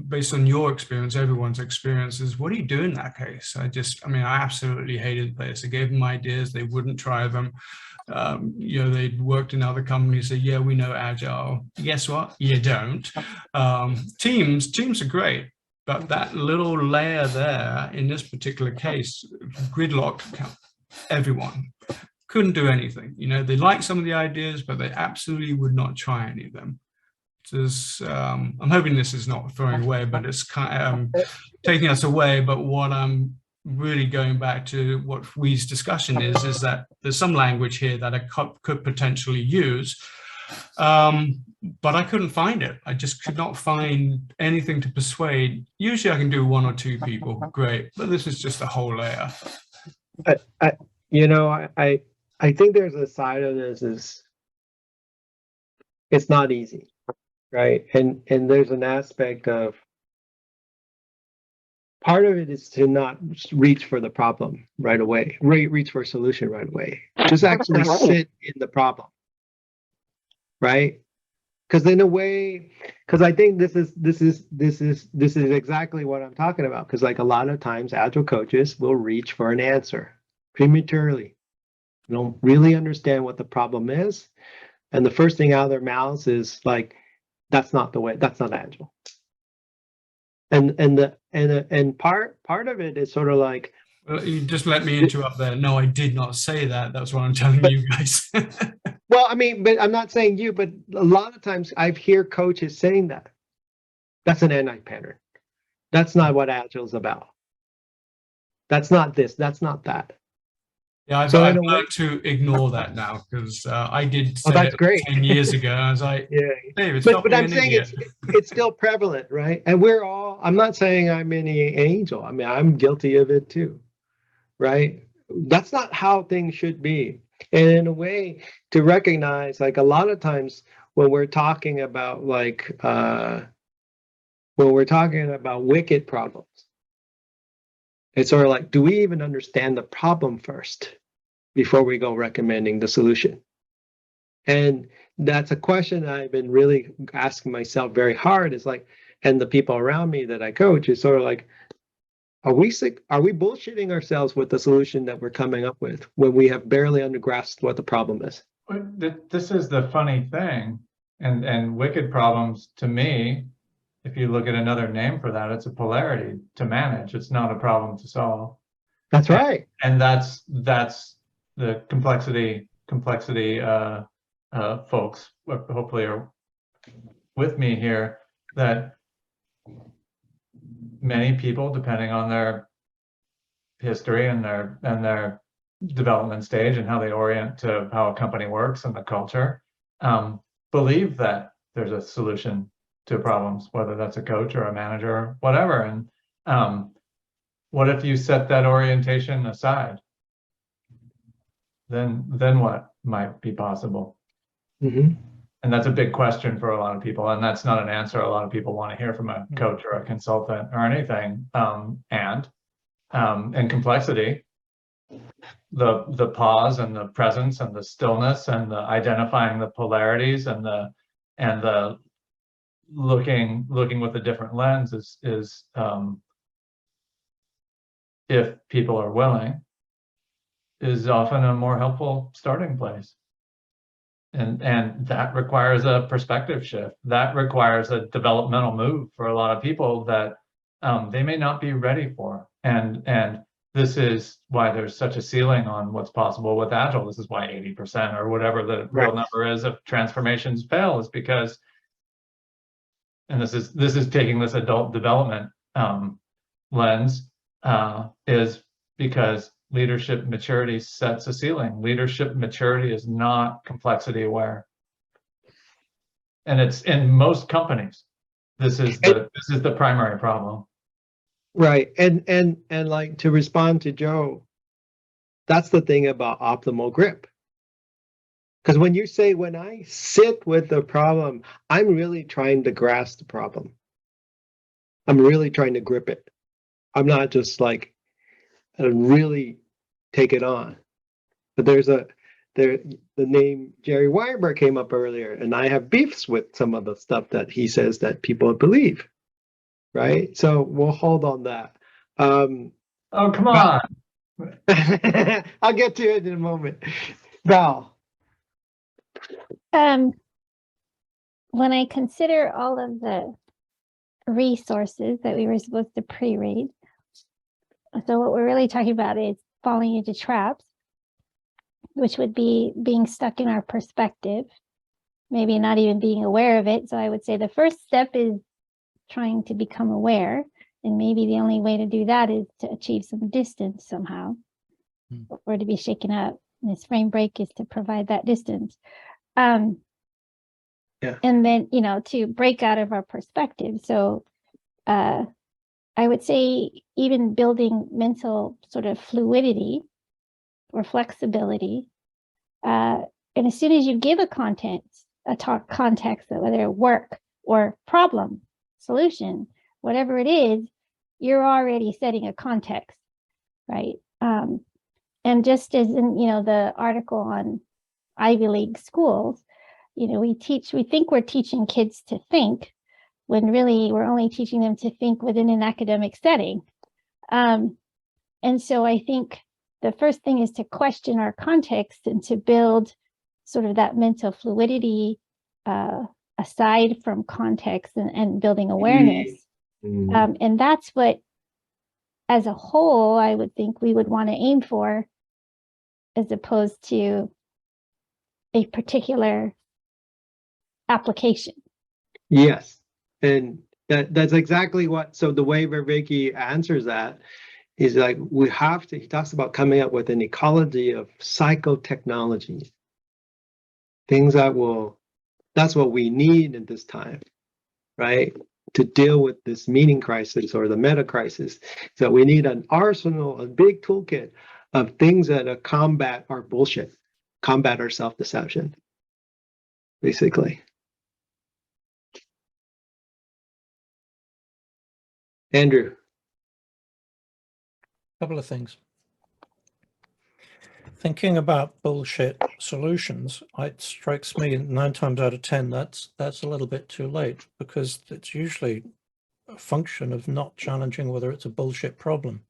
Based on your experience, everyone's experiences, what do you do in that case? I absolutely hated this. I gave them ideas, they wouldn't try them. They'd worked in other companies, say, yeah, we know Agile. Guess what? You don't. Teams are great, but that little layer there, in this particular case, gridlocked everyone. Couldn't do anything. They liked some of the ideas, but they absolutely would not try any of them. I'm hoping this is not throwing away, but it's kind of taking us away. But what I'm really going back to what Wee's discussion is that there's some language here that I could potentially use, but I couldn't find it. I just could not find anything to persuade. Usually I can do one or two people, great, but this is just a whole layer. I think there's a side of this is it's not easy, right? And there's an aspect of part of it is to not reach for the problem right away, reach for a solution right away. Just actually sit in the problem, right? Because in a way, because I think this is exactly what I'm talking about. Because like a lot of times, Agile coaches will reach for an answer prematurely. They don't really understand what the problem is, and the first thing out of their mouths is like, "That's not the way. That's not Agile." And part of it is sort of like, well, you just let me interrupt there. No, I did not say that. That's what I'm telling you guys. Well, but I'm not saying you, but a lot of times I hear coaches saying that. That's an NI pattern. That's not what Agile is about. That's not this. That's not that. Yeah, I've learned to ignore that now, because I did say that's it great. 10 years ago. I was like, yeah. David, But I'm saying it's still prevalent, right? And I'm not saying I'm any angel. I'm guilty of it too, right? That's not how things should be. And in a way, to recognize, like a lot of times when we're talking about wicked problems, it's sort of like, do we even understand the problem first before we go recommending the solution? And that's a question I've been really asking myself very hard, is like, and the people around me that I coach is sort of like, are we bullshitting ourselves with the solution that we're coming up with when we have barely grasped what the problem is? This is the funny thing, and wicked problems, to me, if you look at another name for that, it's a polarity to manage. It's not a problem to solve. That's right. And that's the complexity folks hopefully are with me here, that many people, depending on their history and their development stage and how they orient to how a company works and the culture, believe that there's a solution to problems, whether that's a coach or a manager or whatever. And what if you set that orientation aside? Then what might be possible? Mm-hmm. And that's a big question for a lot of people, and that's not an answer a lot of people want to hear from a coach or a consultant or anything. And complexity, the pause and the presence and the stillness and the identifying the polarities and the looking with a different lens is if people are willing, is often a more helpful starting place. And that requires a perspective shift. That requires a developmental move for a lot of people that they may not be ready for. And this is why there's such a ceiling on what's possible with Agile. This is why 80% or whatever the real number is of transformations fail, is because, and this is taking this adult development lens, is because leadership maturity sets a ceiling. Leadership maturity is not complexity aware. And it's in most companies. This is the primary problem. Right. And like, to respond to Joe, that's the thing about optimal grip. Because when you say, when I sit with the problem, I'm really trying to grasp the problem. I'm really trying to grip it. I'm not just like, really take it on. But the name Jerry Weinberg came up earlier, and I have beefs with some of the stuff that he says that people believe, right? So we'll hold on that. Oh, come on. I'll get to it in a moment. Val. When I consider all of the resources that we were supposed to pre-read, so what we're really talking about is falling into traps, which would be being stuck in our perspective, maybe not even being aware of it. So I would say the first step is trying to become aware. And maybe the only way to do that is to achieve some distance somehow, or to be shaken up. And this frame break is to provide that distance. And then, to break out of our perspective. So I would say even building mental sort of fluidity or flexibility. And as soon as you give a context, whether work or problem, solution, whatever it is, you're already setting a context, right? And just as in, the article on Ivy League schools, we think we're teaching kids to think, when really we're only teaching them to think within an academic setting. And so I think the first thing is to question our context and to build sort of that mental fluidity aside from context and building awareness. And that's what, as a whole, I would think we would want to aim for, as opposed to a particular application. Yes. And that's exactly what, so the way Viveki answers that is like, he talks about coming up with an ecology of psychotechnologies. Things that's what we need at this time, right? To deal with this meaning crisis or the meta crisis. So we need an arsenal, a big toolkit of things that combat our bullshit, combat our self-deception, basically. Andrew. Couple of things. Thinking about bullshit solutions, it strikes me 9 times out of 10 that's a little bit too late, because it's usually a function of not challenging whether it's a bullshit problem.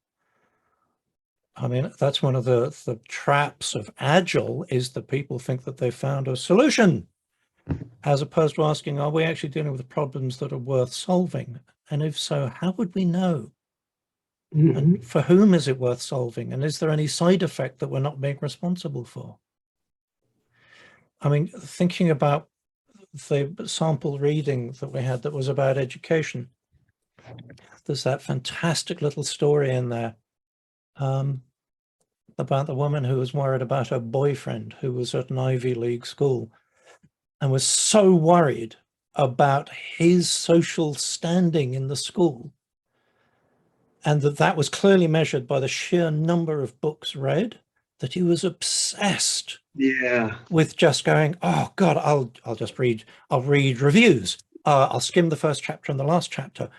I mean, that's one of the traps of Agile, is that people think that they found a solution, as opposed to asking, are we actually dealing with problems that are worth solving? And if so, how would we know? And for whom is it worth solving? And is there any side effect that we're not being responsible for? I mean, thinking about the sample reading that we had that was about education, there's that fantastic little story in there about the woman who was worried about her boyfriend who was at an Ivy League school and was so worried about his social standing in the school, and that was clearly measured by the sheer number of books read, that he was obsessed with just going, oh God, I'll read reviews. I'll skim the first chapter and the last chapter,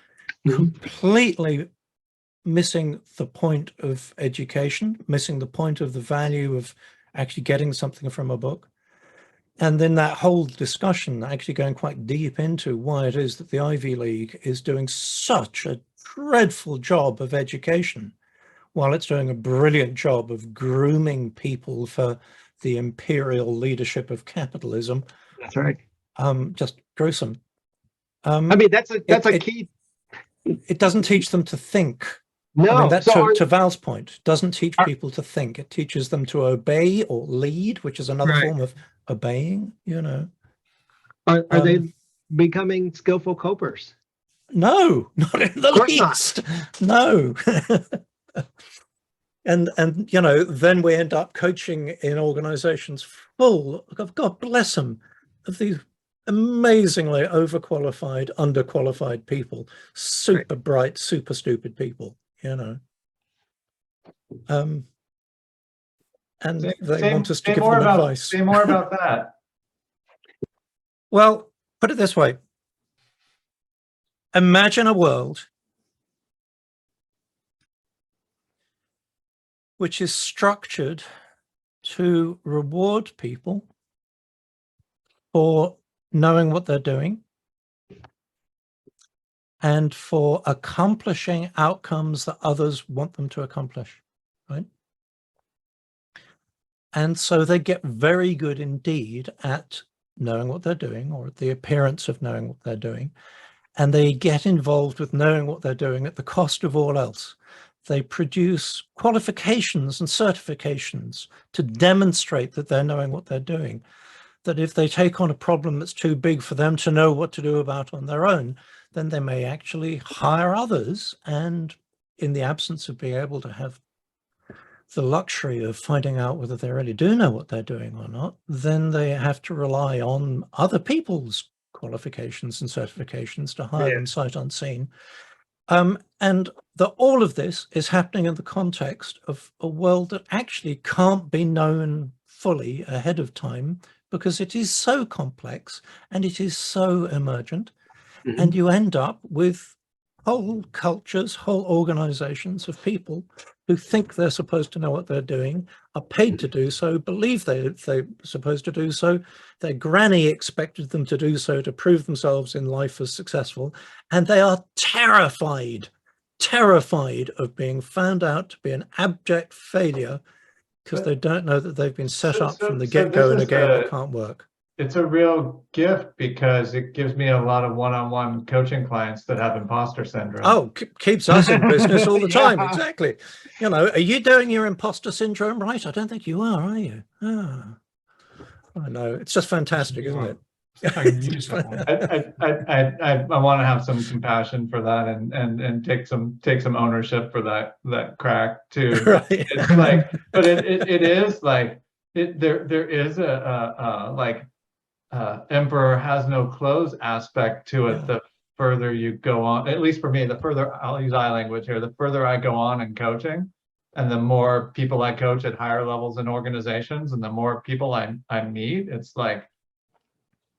completely missing the point of education, missing the point of the value of actually getting something from a book. And then that whole discussion actually going quite deep into why it is that the Ivy League is doing such a dreadful job of education, while it's doing a brilliant job of grooming people for the imperial leadership of capitalism. That's right. Just gruesome. I mean, that's a key. It doesn't teach them to think. No, I mean, that, so to Val's point, doesn't teach people to think. It teaches them to obey or lead, which is another form of obeying, you know. Are they becoming skillful copers? No, not in the least. No. And you know, then we end up coaching in organizations full of, God bless them, of these amazingly overqualified, underqualified people, super bright, super stupid people, you know. And they want us to give them advice. Say more about that. Well, put it this way. Imagine a world which is structured to reward people for knowing what they're doing and for accomplishing outcomes that others want them to accomplish, right? And so they get very good indeed at knowing what they're doing, or the appearance of knowing what they're doing. And they get involved with knowing what they're doing at the cost of all else. They produce qualifications and certifications to demonstrate that they're knowing what they're doing. That if they take on a problem that's too big for them to know what to do about on their own, then they may actually hire others. And in the absence of being able to have the luxury of finding out whether they really do know what they're doing or not, then they have to rely on other people's qualifications and certifications to hire them sight unseen. And all of this is happening in the context of a world that actually can't be known fully ahead of time because it is so complex and it is so emergent. And you end up with whole cultures, whole organizations of people who think they're supposed to know what they're doing, are paid to do so, believe they're supposed to do so. Their granny expected them to do so to prove themselves in life as successful. And they are terrified of being found out to be an abject failure because they don't know that they've been set up from the get-go in a game that can't work. It's a real gift because it gives me a lot of one-on-one coaching clients that have imposter syndrome. Oh, keeps us in business all the time. Exactly. You know, are you doing your imposter syndrome right? I don't think you are you? Oh, I know. It's just fantastic, isn't it? I want to have some compassion for that and take some ownership for that crack too. Right. It's like, but it is like there is a like emperor has no clothes aspect to it. The further you go on, at least for me, the further, I'll use I language here, the further I go on in coaching and the more people I coach at higher levels in organizations and the more people I meet, it's like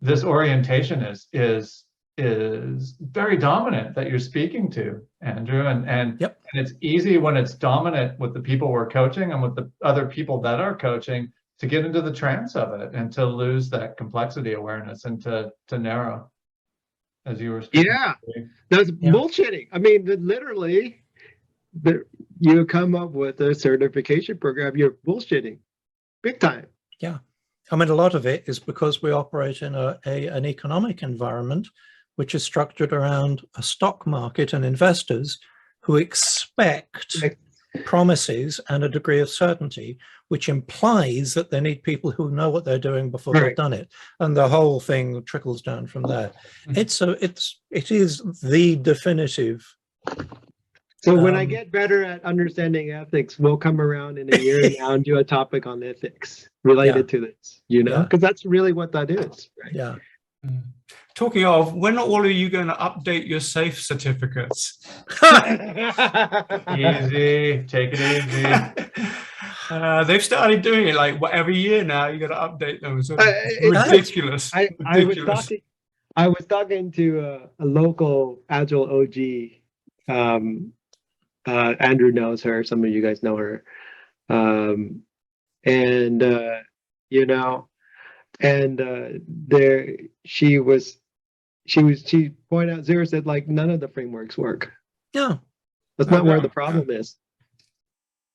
this orientation is very dominant that you're speaking to, Andrew, and it's easy when it's dominant with the people we're coaching and with the other people that are coaching to get into the trance of it and to lose that complexity awareness and to narrow, as you were speaking. That's bullshitting. I mean, literally, you come up with a certification program, you're bullshitting big time. Yeah. I mean, a lot of it is because we operate in an economic environment which is structured around a stock market and investors who expect promises and a degree of certainty, which implies that they need people who know what they're doing before they've done it. And the whole thing trickles down from there. It is the definitive So when I Um, get better at understanding ethics, we'll come around in a year now and do a topic on ethics related to this, you know, Yeah. because that's really what that is, right? Yeah. Talking of, when are all of you going to update your safe certificates? Easy, take it easy. They've started doing it like every year now. You got to update them. It's It's- ridiculous. I was ridiculous. talking to a local Agile OG. Andrew knows her. Some of you guys know her. You know, and there she pointed out, Zero said, like, none of the frameworks work. Yeah. That's not where the problem is.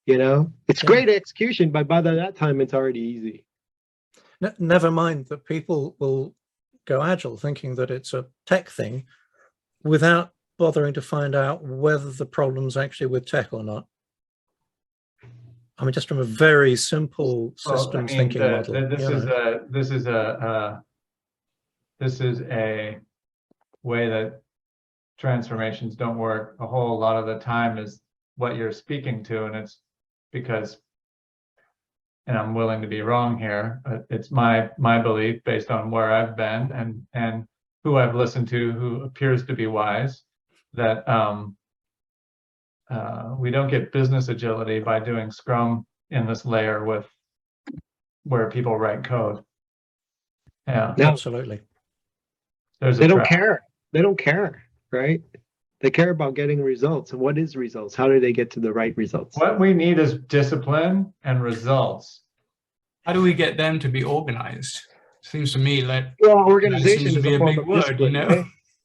You know, it's great execution, but by that time it's already easy. Never mind that people will go Agile thinking that it's a tech thing without bothering to find out whether the problem's actually with tech or not. I mean, just from a very simple systems thinking model. This is a way that transformations don't work a whole lot of the time is what you're speaking to, and it's because, and I'm willing to be wrong here, it's my belief based on where I've been and who I've listened to who appears to be wise, that we don't get business agility by doing Scrum in this layer with where people write code. Yeah, No, Absolutely. they don't care. They don't care, right? They care about getting results. And what is results? How do they get to the right results? What we need is discipline and results. How do we get them to be organized? Seems to me like Organization seems to is be a a form big of word, discipline, you know?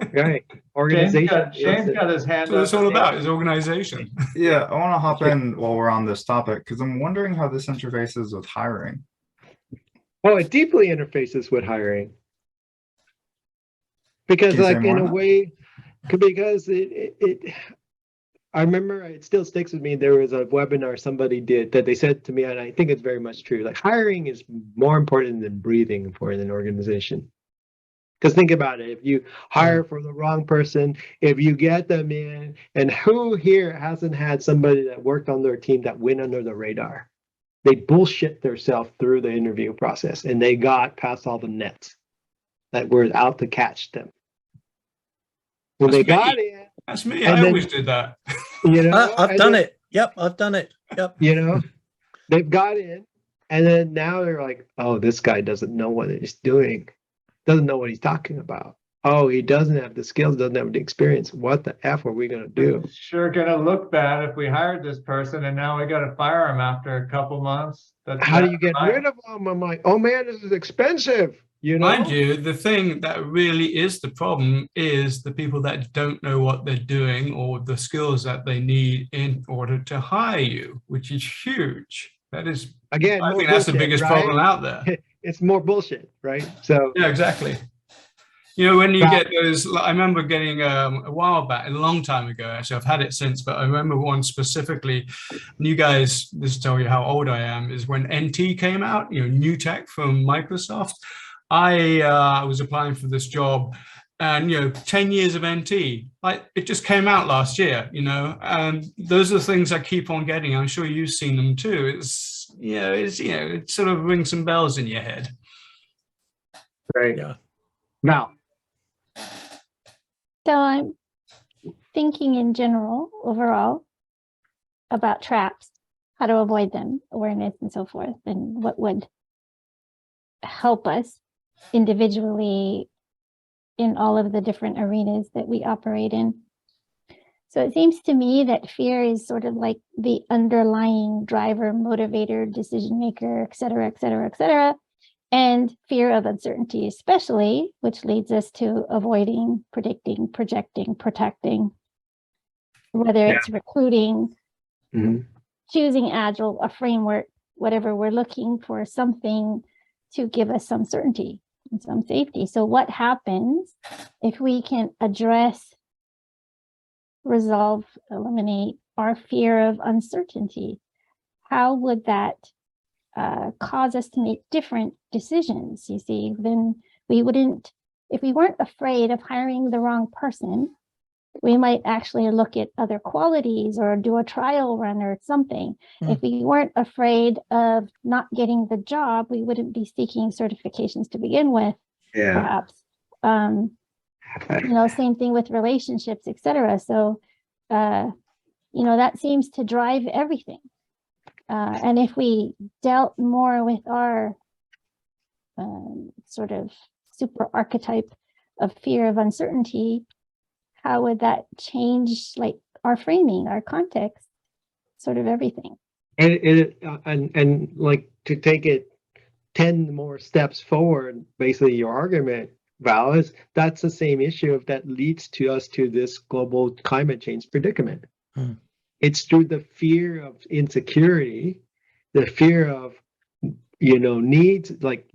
right? Right. Organization. Shane's got his hand That's what it's up. all about, is organization. Yeah, I want to hop in while we're on this topic because I'm wondering how this interfaces with hiring. Oh, it deeply interfaces with hiring. Because, Can you say like, more in a on that? way, because I remember it still sticks with me. There was a webinar somebody did that they said to me, and I think it's very much true. Like, hiring is more important than breathing for an organization. Because think about it, if you hire for the wrong person, if you get them in, and who here hasn't had somebody that worked on their team that went under the radar? They bullshit themselves through the interview process, and they got past all the nets that were out to catch them. When That's they me. got in, That's me. And I then- always did that. you know, I've and done then, it. Yep, I've done it. Yep. you know, they've got in, and then now they're like, oh, this guy doesn't know what he's doing, doesn't know what he's talking about. Oh, he doesn't have the skills, doesn't have the experience. What the F are we going to do? It's sure gonna look bad if we hired this person and now we gotta fire him after a couple months. That's How do you get bad. rid of them? I'm like, oh man, this is expensive. You know, Mind you, the thing that really is the problem is the people that don't know what they're doing or the skills that they need in order to hire you, which is huge. That is, again, I more think that's the bullshit, biggest right? problem out there. It's more bullshit, right? So Yeah, exactly. You know, when you Right. get those, I remember getting a while back, a long time ago, actually, I've had it since, but I remember one specifically, and you guys, this will tell you how old I am, is when NT came out, you know, new tech from Microsoft. I was applying for this job and, you know, 10 years of NT, like it just came out last year, you know, and those are the things I keep on getting. I'm sure you've seen them too. It's, you know, it sort of rings some bells in your head. right Yeah. now, So I'm thinking in general, overall, about traps, how to avoid them, awareness and so forth, and what would help us individually in all of the different arenas that we operate in. So it seems to me that fear is sort of like the underlying driver, motivator, decision maker, et cetera, et cetera, et cetera. And fear of uncertainty, especially, which leads us to avoiding, predicting, projecting, protecting, whether it's recruiting, Mhm. choosing Agile, a framework, whatever, we're looking for something to give us some certainty and some safety. So what happens if we can address, resolve, eliminate our fear of uncertainty? How would that cause us to make different decisions? You see, then we wouldn't, if we weren't afraid of hiring the wrong person, We might actually look at other qualities or do a trial run or something. If we weren't afraid of not getting the job, we wouldn't be seeking certifications to begin with, perhaps. Same thing with relationships, etc. So, that seems to drive everything. And if we dealt more with our sort of super archetype of fear of uncertainty, how would that change like our framing, our context, sort of everything? And like to take it 10 more steps forward, basically your argument, Val, is that's the same issue that leads to us to this global climate change predicament. It's through the fear of insecurity, the fear of needs like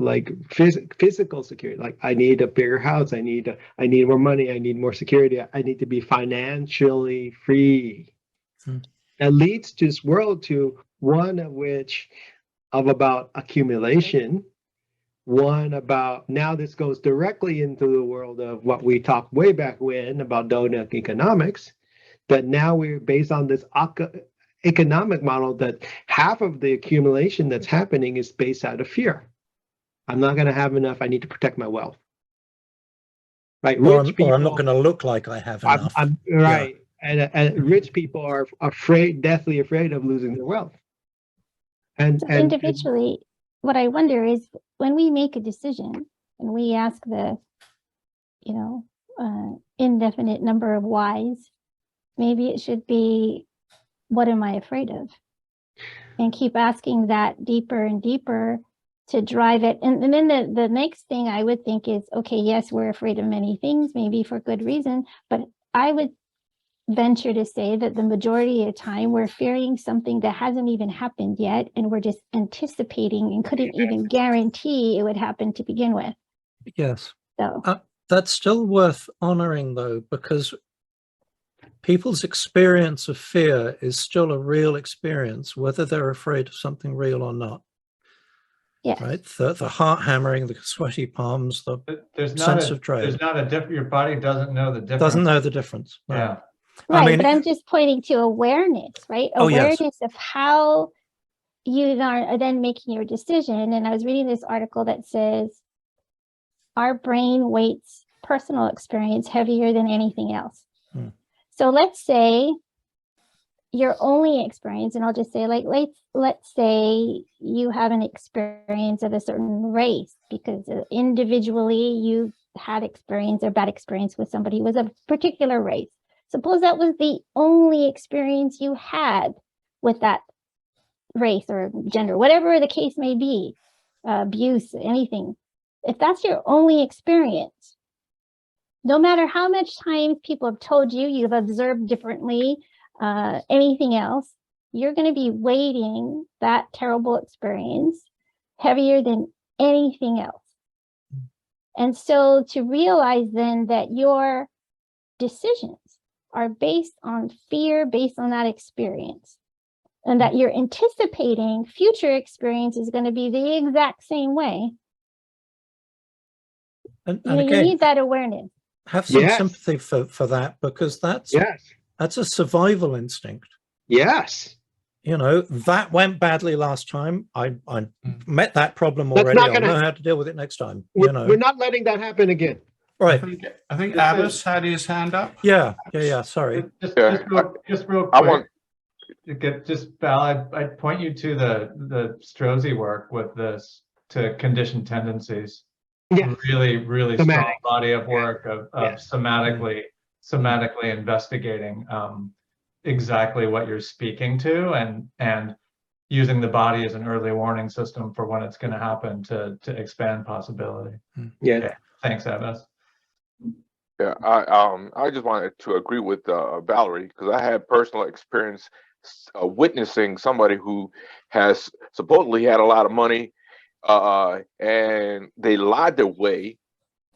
physical security. Like I need a bigger house, I need more money, I need more security, I need to be financially free. That leads to this world to one of about accumulation, one about now this goes directly into the world of what we talked way back when about donut economics, but now we're based on this economic model that half of the accumulation that's happening is based out of fear. I'm not going to have enough. I need to protect my wealth. Right? Or I'm not going to look like I have enough. I'm right. Yeah. And rich people are deathly afraid of losing their wealth. And individually, what I wonder is when we make a decision and we ask the, indefinite number of whys, maybe it should be, what am I afraid of? And keep asking that deeper and deeper to drive it. And then the next thing I would think is, okay, yes, we're afraid of many things, maybe for good reason, but I would venture to say that the majority of the time we're fearing something that hasn't even happened yet, and we're just anticipating and couldn't even guarantee it would happen to begin with. Yes. So that's still worth honoring, though, because people's experience of fear is still a real experience, whether they're afraid of something real or not. Yes. Right? The heart hammering, the sweaty palms, the sense of dread. There's not a difference. Your body doesn't know the difference. Doesn't know the difference. No. Yeah. Right, but I'm just pointing to awareness, right? Awareness of how you are then making your decision. And I was reading this article that says our brain weights personal experience heavier than anything else. So let's say your only experience, and I'll just say, like, let's say you have an experience of a certain race because individually you had experience or bad experience with somebody who was a particular race. Suppose that was the only experience you had with that race or gender, whatever the case may be, abuse, anything. If that's your only experience, no matter how much time people have told you you've observed differently, anything else, you're going to be weighting that terrible experience heavier than anything else. And so to realize then that your decisions are based on fear, based on that experience, and that you're anticipating future experience is going to be the exact same way. And you again, need that awareness. Have some sympathy for that, because that's a survival instinct. Yes. That went badly last time. I met that problem already. I'll know how to deal with it next time. We're not letting that happen again. Right. I think Abbas had his hand up. Yeah. Sorry. Just real quick. Val, I'd point you to the Strozzi work with this, to conditioned tendencies. Yeah. Really strong body of work of somatically investigating exactly what you're speaking to, and using the body as an early warning system for when it's going to happen to expand possibility. Yeah. Okay. Thanks, Abbas. Yeah, I just wanted to agree with Valerie, because I had personal experience witnessing somebody who has supposedly had a lot of money, and they lied their way,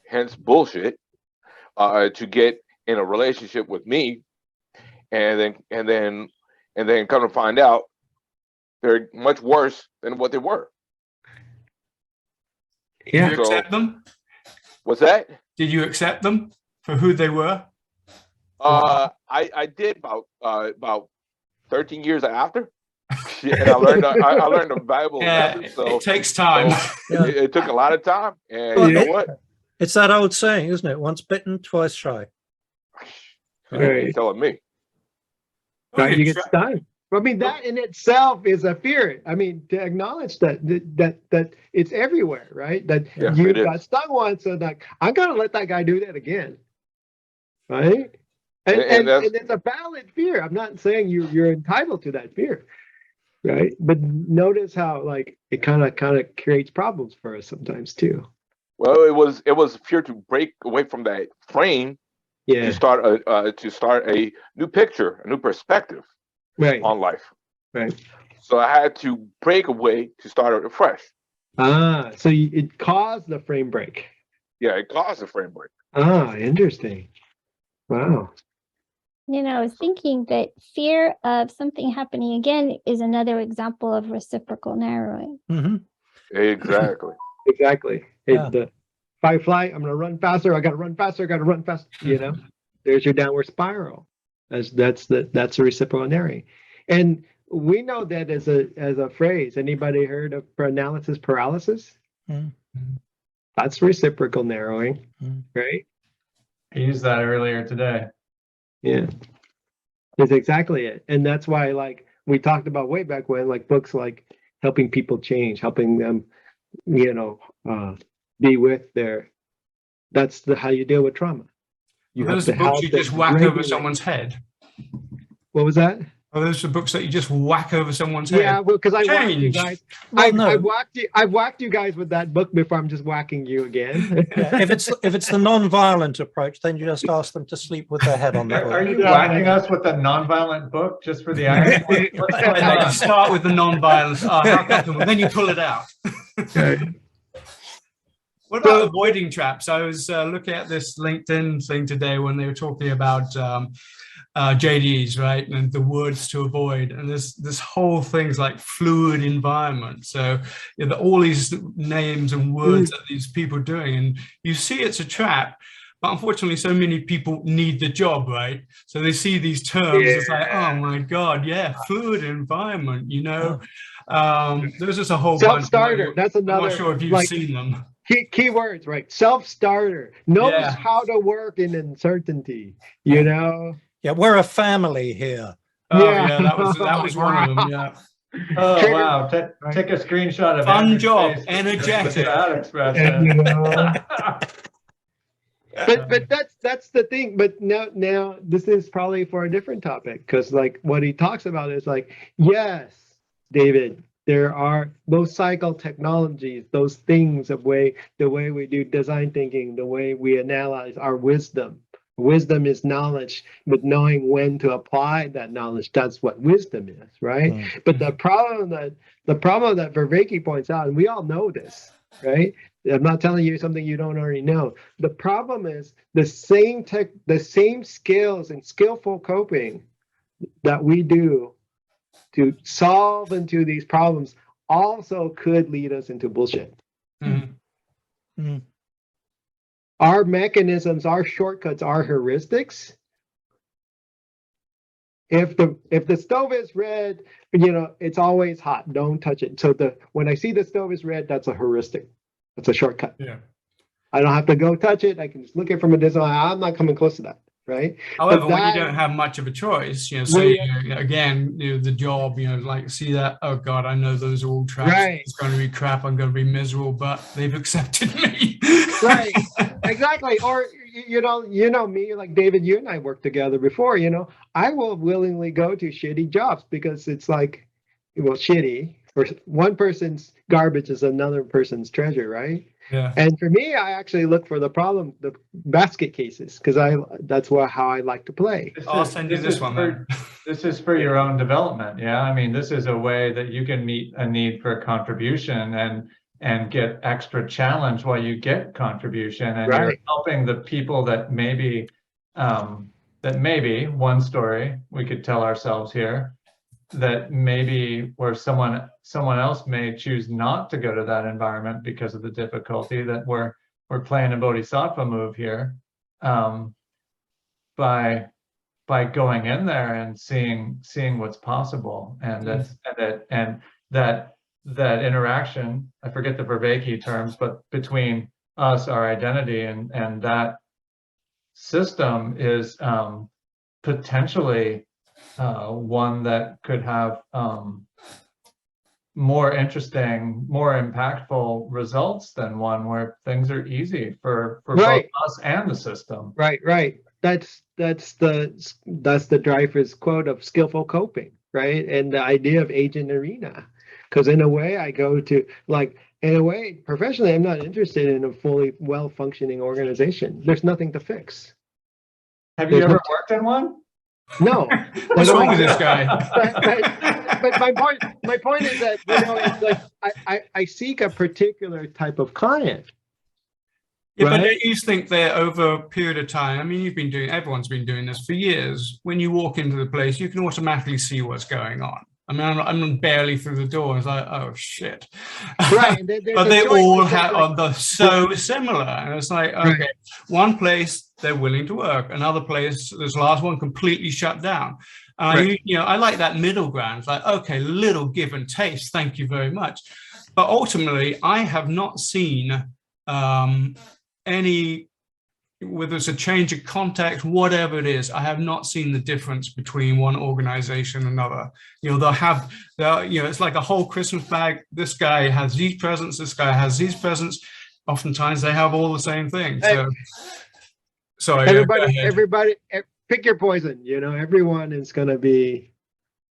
hence bullshit, to get in a relationship with me, and then come to find out they're much worse than what they were. Yeah. Did you accept them? What's that? Did you accept them for who they were? I did about 13 years after. And I learned a valuable Yeah, lesson. So it takes time. so it took a lot of time. And Well, you know what? It's that old saying, isn't it? Once bitten, twice shy. You're telling me. Right, you get stung. I mean, that in itself is a fear. I mean, to acknowledge that it's everywhere, right? That Yeah, you it is. got stung once, so like I'm gonna let that guy do that again, right? And And that's- and it's a valid fear. I'm not saying you're entitled to that fear, right? But notice how like it kind of creates problems for us sometimes too. Well, it was fear to break away from that frame Yeah, to start a new picture, a new perspective right, on life. right. So I had to break away to start afresh. Ah, so it caused the frame break. Yeah, it caused a frame break. Ah, interesting. Wow. I was thinking that fear of something happening again is another example of reciprocal narrowing. Hmm. Exactly. Exactly. Yeah. The fight flight, I'm gonna run faster, I gotta run faster, I gotta run fast, There's your downward spiral. That's the reciprocal narrowing. And we know that as a phrase. Anybody heard of analysis paralysis? Mm. That's reciprocal narrowing, Mm. right? I used that earlier today. Yeah. That's exactly it. And that's why like we talked about way back when, like books like helping people change, helping them, be with that's how you deal with trauma. You Are have those to the books help you them just whack over regulate. someone's head? What was that? Are those the books that you just whack over someone's head? Yeah, well, because I whacked you Change. guys. Well, no. I've whacked you guys with that book before. I'm just whacking you again. Yeah, if it's the non-violent approach, then you just ask them to sleep with their head on the Are book. you whacking us with a non-violent book just for the irony? What's going And then you on? start with the non-violence. Oh, how comfortable. Then you pull it out. What about avoiding traps? I was looking at this LinkedIn thing today when they were talking about JDs, right? And the words to avoid. And this whole thing's like fluid environment. So all these names and words that these people are doing, and you see it's a trap. But unfortunately, so many people need the job, right? So they see these terms, it's like, oh my God, yeah, fluid environment, There's just a whole bunch. Self-starter. That's another. I'm not sure if you've seen them. Key words, right? Self-starter knows how to work in uncertainty. Yeah, we're a family here. Oh yeah, that was one of them. Yeah. Oh wow! Take a screenshot of fun Andrew's job, face with energetic. that expression. But that's the thing. But now this is probably for a different topic, because like what he talks about is like, yes, David, there are those cycle technologies, those things the way we do design thinking, the way we analyze our wisdom. Wisdom is knowledge, but knowing when to apply that knowledge, that's what wisdom is, right? Mm-hmm. But the problem that Vervaeke points out, and we all know this, right? I'm not telling you something you don't already know. The problem is the same skills and skillful coping that we do to solve into these problems also could lead us into bullshit. Mm-hmm. Mm-hmm. Our mechanisms, our shortcuts, our heuristics. If the stove is red, it's always hot. Don't touch it. So when I see the stove is red, that's a heuristic. That's a shortcut. Yeah. I don't have to go touch it. I can just look at it from a distance. I'm not coming close to that, right? However, when you don't have much of a choice, again, the job, like see that, oh God, I know those are all traps. Right. It's going to be crap. I'm going to be miserable, but they've accepted me. Right. Exactly. Or me, like David, you and I worked together before. I will willingly go to shitty jobs because it's like, well, shitty. For one person's garbage is another person's treasure, right? Yeah. And for me, I actually look for the basket cases, because that's how I like to play. I'll send you this one. This is for your own development. Yeah. I mean, this is a way that you can meet a need for contribution and get extra challenge while you get contribution, and you're helping the people that maybe one story we could tell ourselves here, that maybe where someone else may choose not to go to that environment because of the difficulty, that we're playing a bodhisattva move here by by going in there and seeing what's possible, and that interaction, I forget the Vervaeke terms, but between us, our identity, and that system is potentially one that could have more interesting, more impactful results than one where things are easy for both us and the system. Right. That's the Dreyfus quote of skillful coping, right? And the idea of agent arena. Because in a way, I go to in a way, professionally, I'm not interested in a fully well-functioning organization. There's nothing to fix. Have you ever worked in one? No. What's wrong with this guy? But my point is that, it's like I seek a particular type of client. Yeah, right? but don't you think that over a period of time, I mean, everyone's been doing this for years. When you walk into the place, you can automatically see what's going on. I mean, I'm barely through the door. It's like, oh shit! Right, but they all are so similar, and it's like, okay, one place they're willing to work, another place, this last one completely shut down. I like that middle ground. It's like, okay, little give and take. Thank you very much. But ultimately, I have not seen any, whether it's a change of context, whatever it is, I have not seen the difference between one organization and another. It's like a whole Christmas bag. This guy has these presents, this guy has these presents. Oftentimes they have all the same thing. So, sorry. Everybody, pick your poison. Everyone is going to be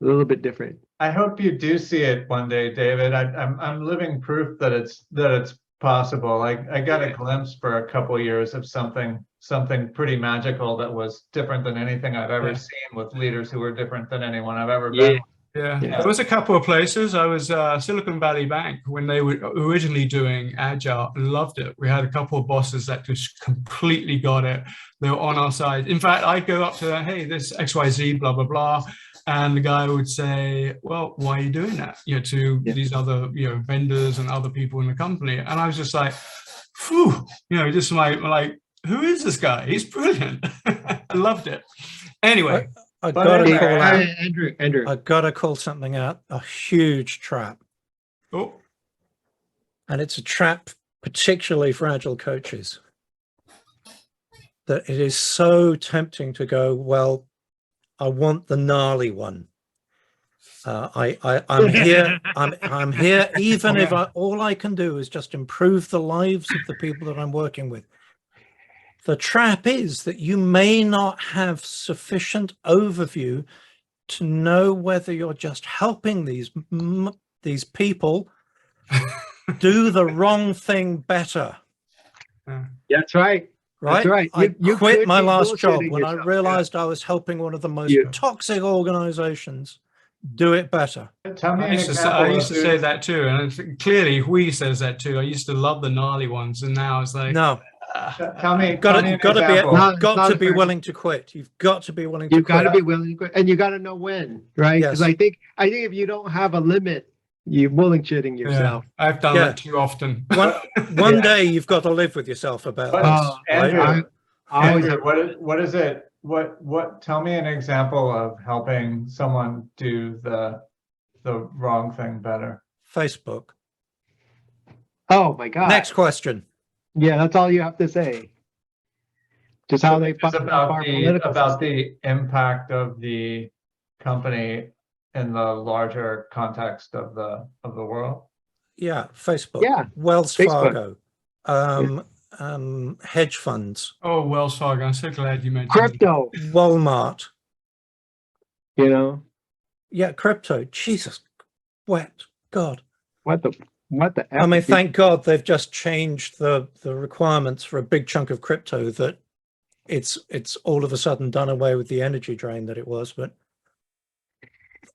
a little bit different. I hope you do see it one day, David. I'm living proof that it's possible. I got a glimpse for a couple of years of something pretty magical that was different than anything I've ever seen, with leaders who were different than anyone I've ever been. Yeah, there was a couple of places. I was Silicon Valley Bank when they were originally doing Agile. Loved it. We had a couple of bosses that just completely got it. They were on our side. In fact, I'd go up to them, hey, this XYZ, blah, blah, blah. And the guy would say, well, why are you doing that? To these other, vendors and other people in the company. And I was just like, phew, just like, who is this guy? He's brilliant. I loved it. Anyway. I gotta call out, Andrew. I gotta call something out. A huge trap. Oh. And it's a trap particularly for Agile coaches. That it is so tempting to go, well, I want the gnarly one. I'm here. I'm here. Even if all I can do is just improve the lives of the people that I'm working with. The trap is that you may not have sufficient overview to know whether you're just helping these people do the wrong thing better. That's right. Right. That's right. I quit my last job when yourself. I realized I was helping one of the most toxic organizations do it better. Tell me I used to say that too, and clearly Hui says that too. I used to love the gnarly ones, and now it's like, no. Tell me Got to be fair. willing to quit. You've got to be willing to You've quit. got to be willing to quit, and you got to know when, right? Because Yes. I think if you don't have a limit, you're bullshitting yourself. I've done that too often. One day you've got to live with yourself about this. Andrew, Andrew, what is it? What? Tell me an example of helping someone do the wrong thing better. Facebook. Oh my God. Next question. Yeah, that's all you have to say. Just how they It's about the impact of the company in the larger context of the world. Yeah, Facebook. Yeah, Wells Facebook. Fargo. Hedge funds. Oh, Wells Fargo. I'm so glad you mentioned crypto. Walmart. Yeah, crypto. Jesus, God. What the I mean, thank God they've just changed the requirements for a big chunk of crypto, that it's all of a sudden done away with the energy drain that it was. But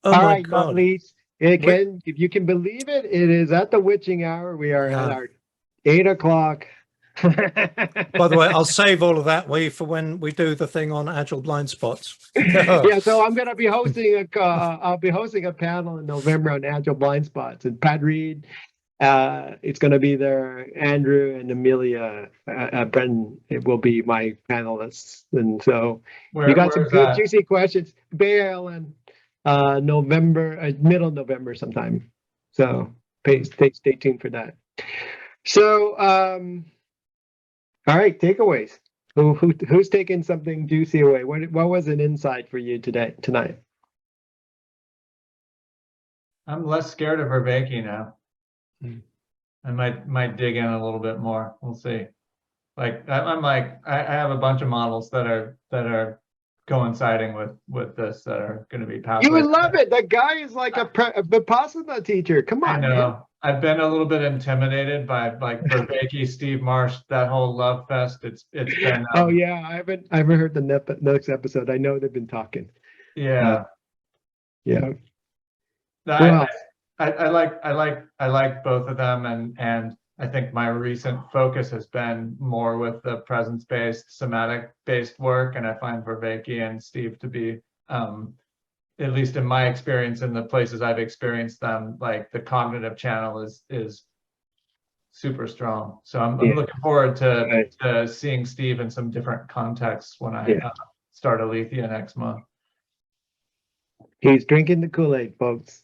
all right, Motley's. If you can believe it, it is at the witching hour. We are at our 8 o'clock. By the way, I'll save all of that for when we do the thing on Agile blind spots. Yeah, so I'm going to be hosting I'll be hosting a panel in November on Agile blind spots, and Pat Reed It's going to be there. Andrew and Amelia Brenton, it will be my panelists. And so you got some where's good, that? juicy questions. Bay Island, November, middle November sometime. So stay tuned for that. So, all right, takeaways. Who's taking something juicy away? What was an insight for you tonight? I'm less scared of Vervaeke now. Hmm. I might dig in a little bit more. We'll see. Like I have a bunch of models that are coinciding with this that are going to be pathways. You would love it. That guy is like a Vipassana teacher. Come I on, know. man. I've been a little bit intimidated by like Vervaeke, Steve Marsh, that whole love fest. It's been. Oh yeah, I haven't heard the next episode. I know they've been talking. Yeah. Yeah. No, I like both of them, and I think my recent focus has been more with the presence-based, somatic-based work, and I find Vervaeke and Steve to be, at least in my experience in the places I've experienced them, like the cognitive channel is super strong. So I'm looking forward to seeing Steve in some different contexts when I start Alethea next month. He's drinking the Kool-Aid, folks.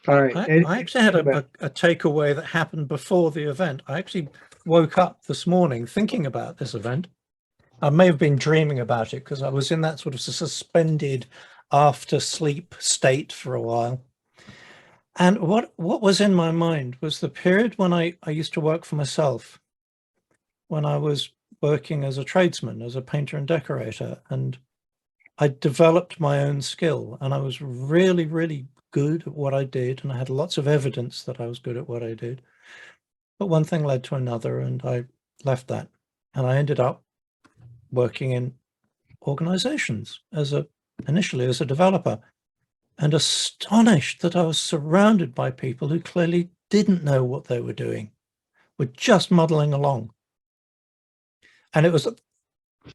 All right. I actually had a takeaway that happened before the event. I actually woke up this morning thinking about this event. I may have been dreaming about it because I was in that sort of suspended after sleep state for a while. And what was in my mind was the period when I used to work for myself, when I was working as a tradesman, as a painter and decorator, and I developed my own skill, and I was really, really good at what I did, and I had lots of evidence that I was good at what I did. But one thing led to another, and I left that, and I ended up working in organizations initially as a developer, and astonished that I was surrounded by people who clearly didn't know what they were doing, were just muddling along. And it was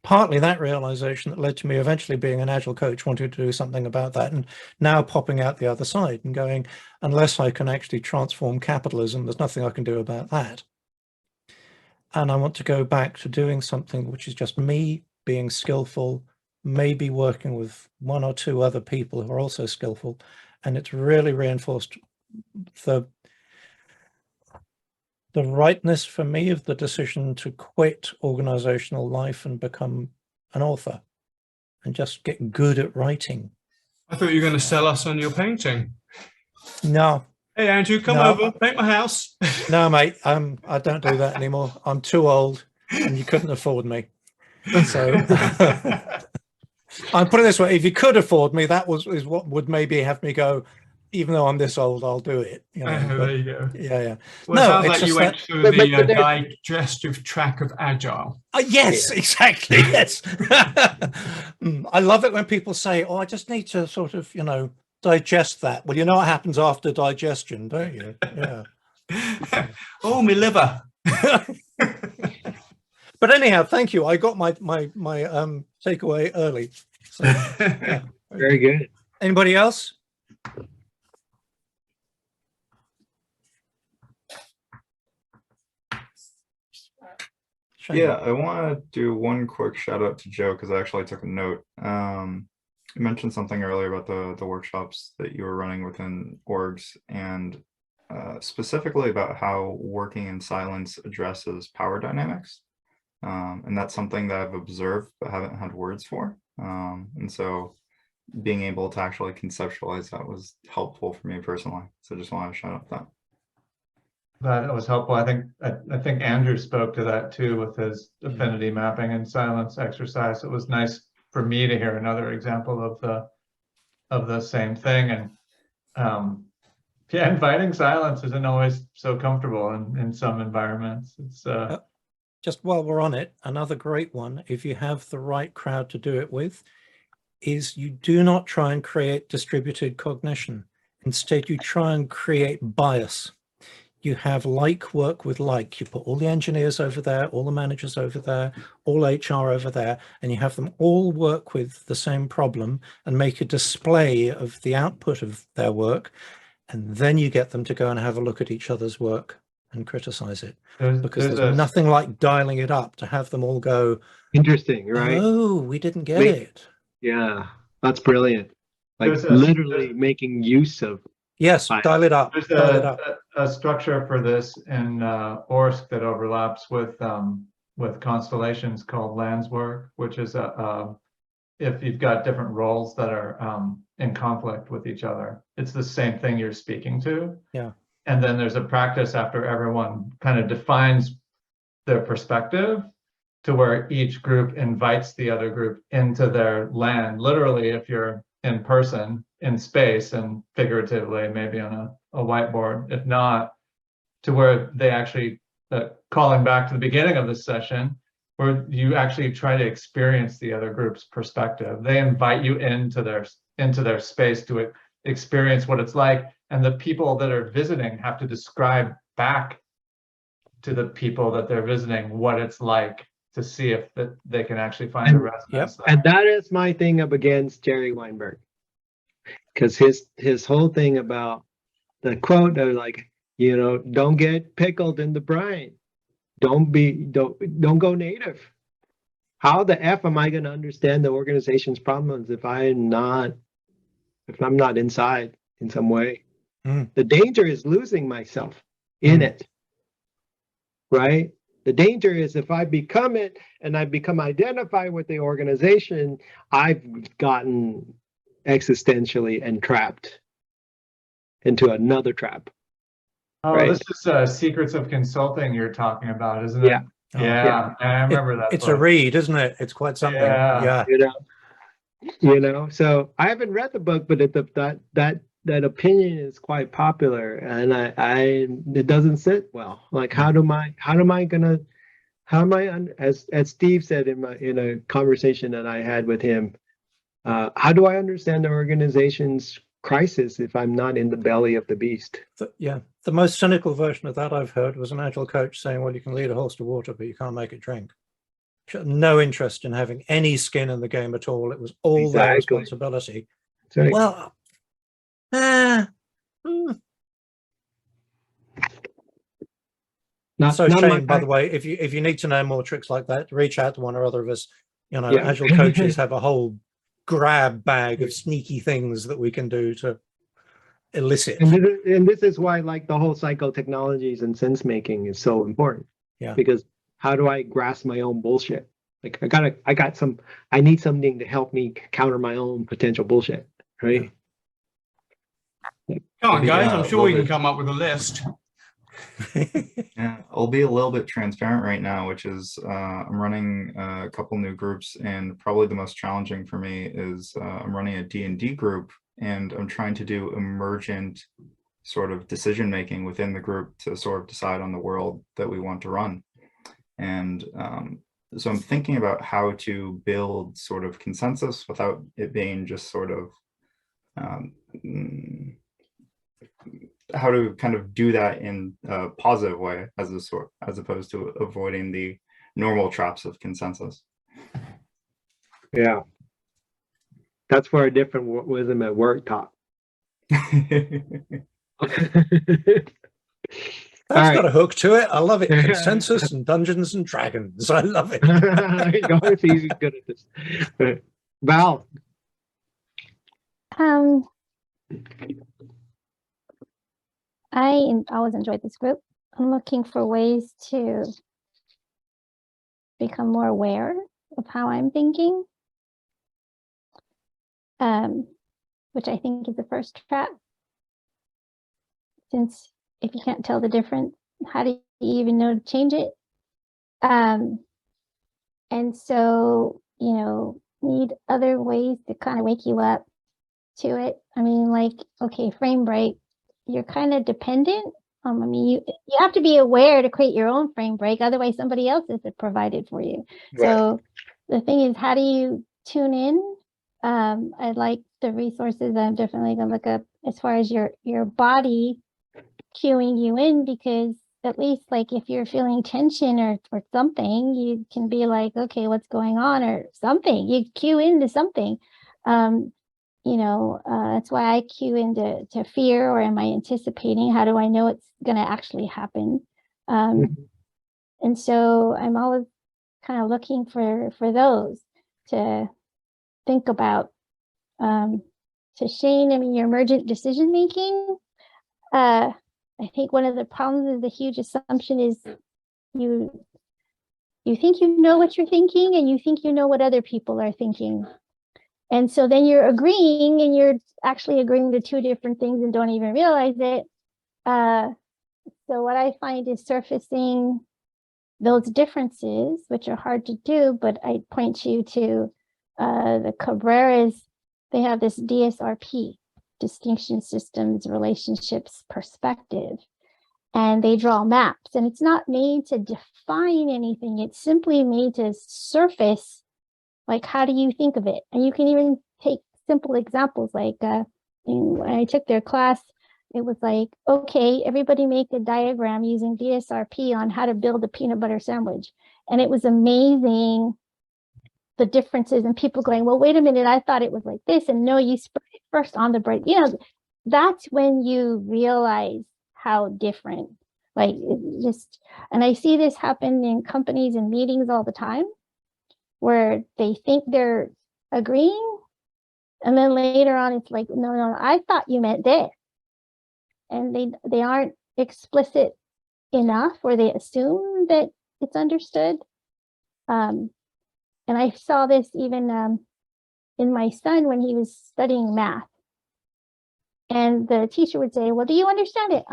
partly that realization that led to me eventually being an agile coach, wanting to do something about that, and now popping out the other side and going, unless I can actually transform capitalism, there's nothing I can do about that. And I want to go back to doing something which is just me being skillful, maybe working with one or two other people who are also skillful. And it's really reinforced the rightness for me of the decision to quit organizational life and become an author and just get good at writing. I thought you were going to sell us on your painting. No. Hey, Andrew, come over, paint my house. No, mate, I don't do that anymore. I'm too old and you couldn't afford me. So I'm putting it this way, if you could afford me, that is what would maybe have me go, even though I'm this old, I'll do it. You know, there you go. Yeah. Well, no, it sounds like you went through the digestive tract of agile. Yes, exactly. Yes. I love it when people say, oh, I just need to sort of, digest that. Well, you know what happens after digestion, don't you? Yeah. Oh, my liver. But anyhow, thank you. I got my takeaway early. So, yeah. Very good. Anybody else? Yeah, I want to do one quick shout out to Joe because I actually took a note. You mentioned something earlier about the workshops that you were running within orgs, and specifically about how working in silence addresses power dynamics. And that's something that I've observed but haven't had words for. And so being able to actually conceptualize that was helpful for me personally. So just wanted to shout out that. That was helpful. I think Andrew spoke to that too with his affinity mapping and silence exercise. It was nice for me to hear another example of the same thing. And inviting silence isn't always so comfortable in some environments. It's just while we're on it, another great one, if you have the right crowd to do it with, is you do not try and create distributed cognition. Instead, you try and create bias. You have like work with like. You put all the engineers over there, all the managers over there, all HR over there, and you have them all work with the same problem and make a display of the output of their work. and then you get them to go and have a look at each other's work and criticize it, because There's there's a nothing like dialing it up to have them all go, Interesting, right? oh, we didn't get Wait. it. Yeah, that's brilliant. Like There's a- literally making use of. Yes, Right. dial it up. There's Dial it up. a structure for this in ORSC that overlaps with constellations called Landswork, which is if you've got different roles that are in conflict with each other, it's the same thing you're speaking to. Yeah. And then there's a practice after everyone kind of defines their perspective, to where each group invites the other group into their land, literally if you're in person, in space, and figuratively, maybe on a whiteboard. If not, to where they actually, calling back to the beginning of this session, where you actually try to experience the other group's perspective. They invite you into their space to experience what it's like, and the people that are visiting have to describe back to the people that they're visiting what it's like, to see if they can actually find a resonance. And that is my thing up against Jerry Weinberg, because his whole thing about the quote of like, don't get pickled in the brine, don't go native. How the F am I going to understand the organization's problems if I'm not inside in some way? The danger is losing myself in it, right? The danger is if I become it and I become identified with the organization, I've gotten existentially entrapped into another trap. Oh, right? this is Secrets of Consulting you're talking about, isn't it? Yeah. Yeah, I remember that. It's book. a read, isn't it? It's quite something. Yeah. Yeah. So I haven't read the book, but that opinion is quite popular, and it doesn't sit well. Like, how am I as Steve said in a conversation that I had with him, how do I understand the organization's crisis if I'm not in the belly of the beast? The most cynical version of that I've heard was an agile coach saying, well, you can lead a horse to water, but you can't make it drink. She had no interest in having any skin in the game at all. It was all their responsibility. Right. Well, Shane, by the way, if you need to know more tricks like that, reach out to one or other of us. Agile coaches have a whole grab bag of sneaky things that we can do to elicit. And this is why, like, the whole psychotechnologies and sense making is so important. Yeah. Because how do I grasp my own bullshit? Like, I need something to help me counter my own potential bullshit, right? Come on, guys, I'm sure we can come up with a list. Yeah, I'll be a little bit transparent right now, which is I'm running a couple new groups, and probably the most challenging for me is I'm running a D&D group, and I'm trying to do emergent sort of decision making within the group to sort of decide on the world that we want to run. And so I'm thinking about how to build sort of consensus without it being just sort of how to kind of do that in a positive way as opposed to avoiding the normal traps of consensus. Yeah. That's for a different wisdom at work talk. That's got a hook to it. I love it. Consensus and Dungeons and Dragons. I love it. He's good at this. Val. I always enjoyed this group. I'm looking for ways to become more aware of how I'm thinking, which I think is the first trap. Since if you can't tell the difference, how do you even know to change it? And so, need other ways to kind of wake you up to it. I mean, like, okay, frame break, you're kind of dependent. I mean, you have to be aware to create your own frame break. Otherwise, somebody else is provided for you. Right. So the thing is, how do you tune in? I like the resources. I'm definitely going to look up as far as your body cueing you in, because at least, like, if you're feeling tension or something, you can be like, okay, what's going on, or something. You cue into something. That's why I cue into fear, or am I anticipating? How do I know it's going to actually happen? And so I'm always kind of looking for those to think about. To Shane, I mean, your emergent decision making. I think one of the problems is the huge assumption is you think you know what you're thinking, and you think you know what other people are thinking. And so then you're agreeing, and you're actually agreeing to two different things and don't even realize it. So what I find is surfacing those differences, which are hard to do, but I point you to the Cabreras. They have this DSRP, Distinction Systems, Relationships, Perspective, and they draw maps. And it's not made to define anything. It's simply made to surface, like, how do you think of it? And you can even take simple examples, like when I took their class, it was like, okay, everybody make a diagram using DSRP on how to build a peanut butter sandwich. And it was amazing, the differences, and people going, well, wait a minute, I thought it was like this. And no, you spread it first on the bread. That's when you realize how different, and I see this happen in companies and meetings all the time, where they think they're agreeing, and then later on it's like, no, I thought you meant this. And they aren't explicit enough, or they assume that it's understood. And I saw this even in my son when he was studying math. And the teacher would say, well, do you understand it?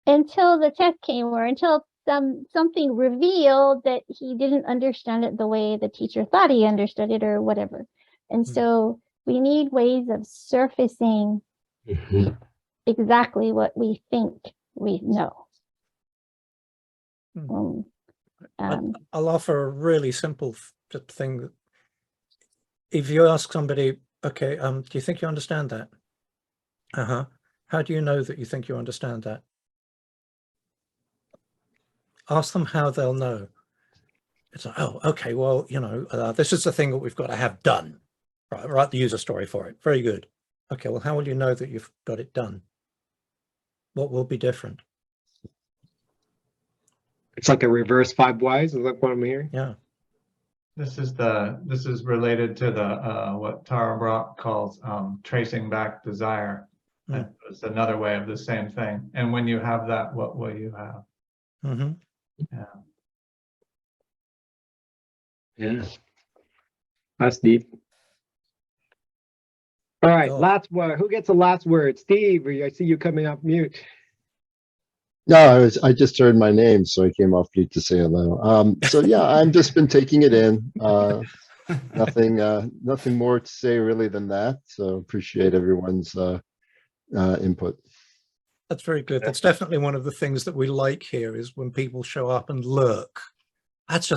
Until the test came, or until something revealed that he didn't understand it the way the teacher thought he understood it, or whatever. And so we need ways of surfacing exactly what we think we know. I'll offer a really simple thing. If you ask somebody, okay, do you think you understand that? How do you know that you think you understand that? Ask them how they'll know. It's like, oh, okay, well, this is the thing that we've got to have done. Right, write the user story for it. Very good. Okay, well, how will you know that you've got it done? What will be different? It's like a reverse 5 whys. Is that what I'm hearing? Yeah. This is related to the what Tara Brock calls tracing back desire. It's another way of the same thing. And when you have that, what will you have? Yeah. That's deep. All right, last word. Who gets the last word? Steve, I see you coming off mute. No, I just heard my name, so I came off mute to say hello. So yeah, I've just been taking it in. Nothing more to say really than that. So appreciate everyone's input. That's very good. That's definitely one of the things that we like here, is when people show up and lurk. That's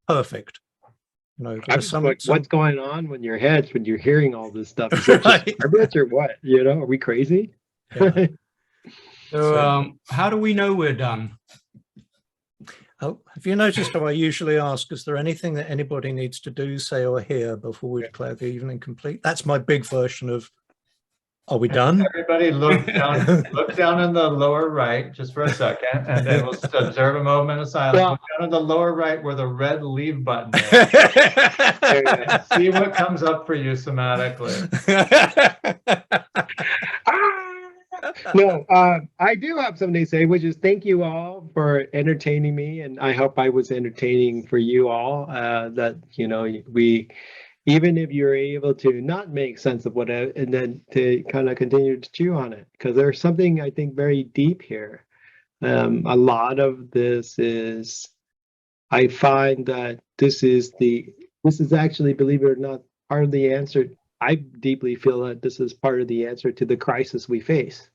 perfect. What's going on in your heads when you're hearing all this stuff? Is it just garbage or what? Are we crazy? Yeah. So how do we know we're done? Oh, have you noticed how I usually ask, is there anything that anybody needs to do, say, or hear before we declare the evening complete? That's my big version of, are we done? Everybody look down in the lower right just for a second, and then we'll observe a moment of silence. Look down in the lower right where the red leave button is. See what comes up for you somatically. No, I do have something to say, which is thank you all for entertaining me, and I hope I was entertaining for you all. That we, even if you're able to not make sense of what, and then to kind of continue to chew on it, because there's something I think very deep here. A lot of this is, I find that this is actually, believe it or not, part of the answer. I deeply feel that this is part of the answer to the crisis we face.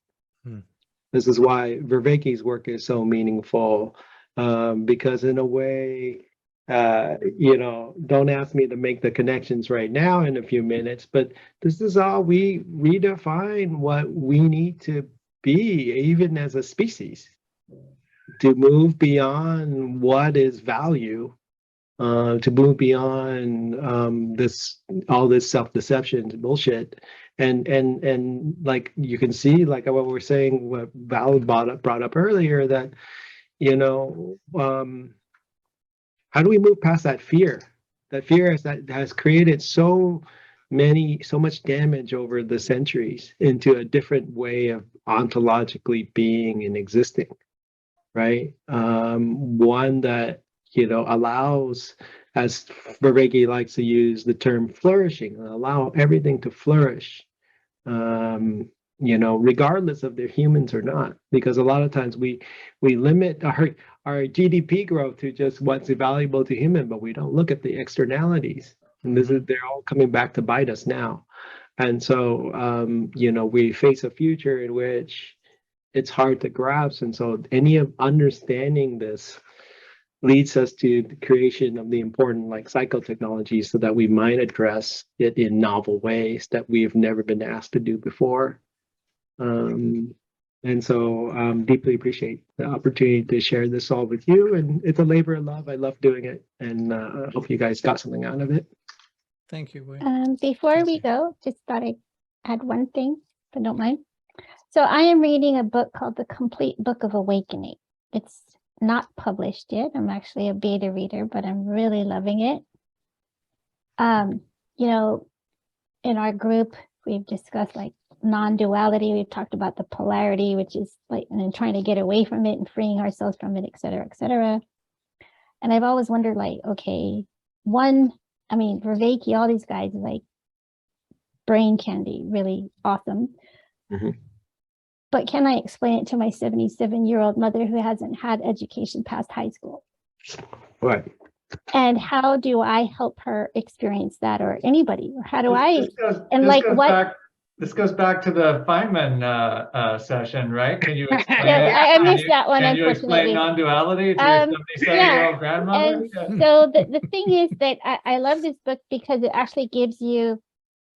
This is why Vervaeke's work is so meaningful, because in a way, don't ask me to make the connections right now in a few minutes, but this is how we redefine what we need to be, even as a species, to move beyond what is value to move beyond all this self-deception bullshit. And like you can see, like what we're saying, what Val brought up earlier, that how do we move past that fear? That fear has created so much damage over the centuries into a different way of ontologically being and existing, right? One that allows, as Vervaeke likes to use the term, flourishing, allow everything to flourish, regardless of they're humans or not. Because a lot of times we limit our GDP growth to just what's valuable to human, but we don't look at the externalities. And they're all coming back to bite us now. And so, we face a future in which it's hard to grasp. And so any of understanding this leads us to the creation of the important psychotechnologies so that we might address it in novel ways that we've never been asked to do before. And so deeply appreciate the opportunity to share this all with you. And it's a labor of love. I love doing it. And I hope you guys got something out of it. Thank you, Wayne. Before we go, just thought I'd add one thing, if I don't mind. So I am reading a book called The Complete Book of Awakening. It's not published yet. I'm actually a beta reader, but I'm really loving it. In our group, we've discussed non-duality. We've talked about the polarity, which is and then trying to get away from it and freeing ourselves from it, et cetera, et cetera. And I've always wondered, okay, Vervaeke, all these guys are brain candy, really awesome. Mm-hmm. But can I explain it to my 77-year-old mother who hasn't had education past high school? Right. And how do I help her experience that, or anybody? Or how do This goes back to the Feynman session, right? Can you explain I missed that one, Can you unfortunately. explain non-duality to your 77-year-old grandmother? And so the thing is that I love this book because it actually gives you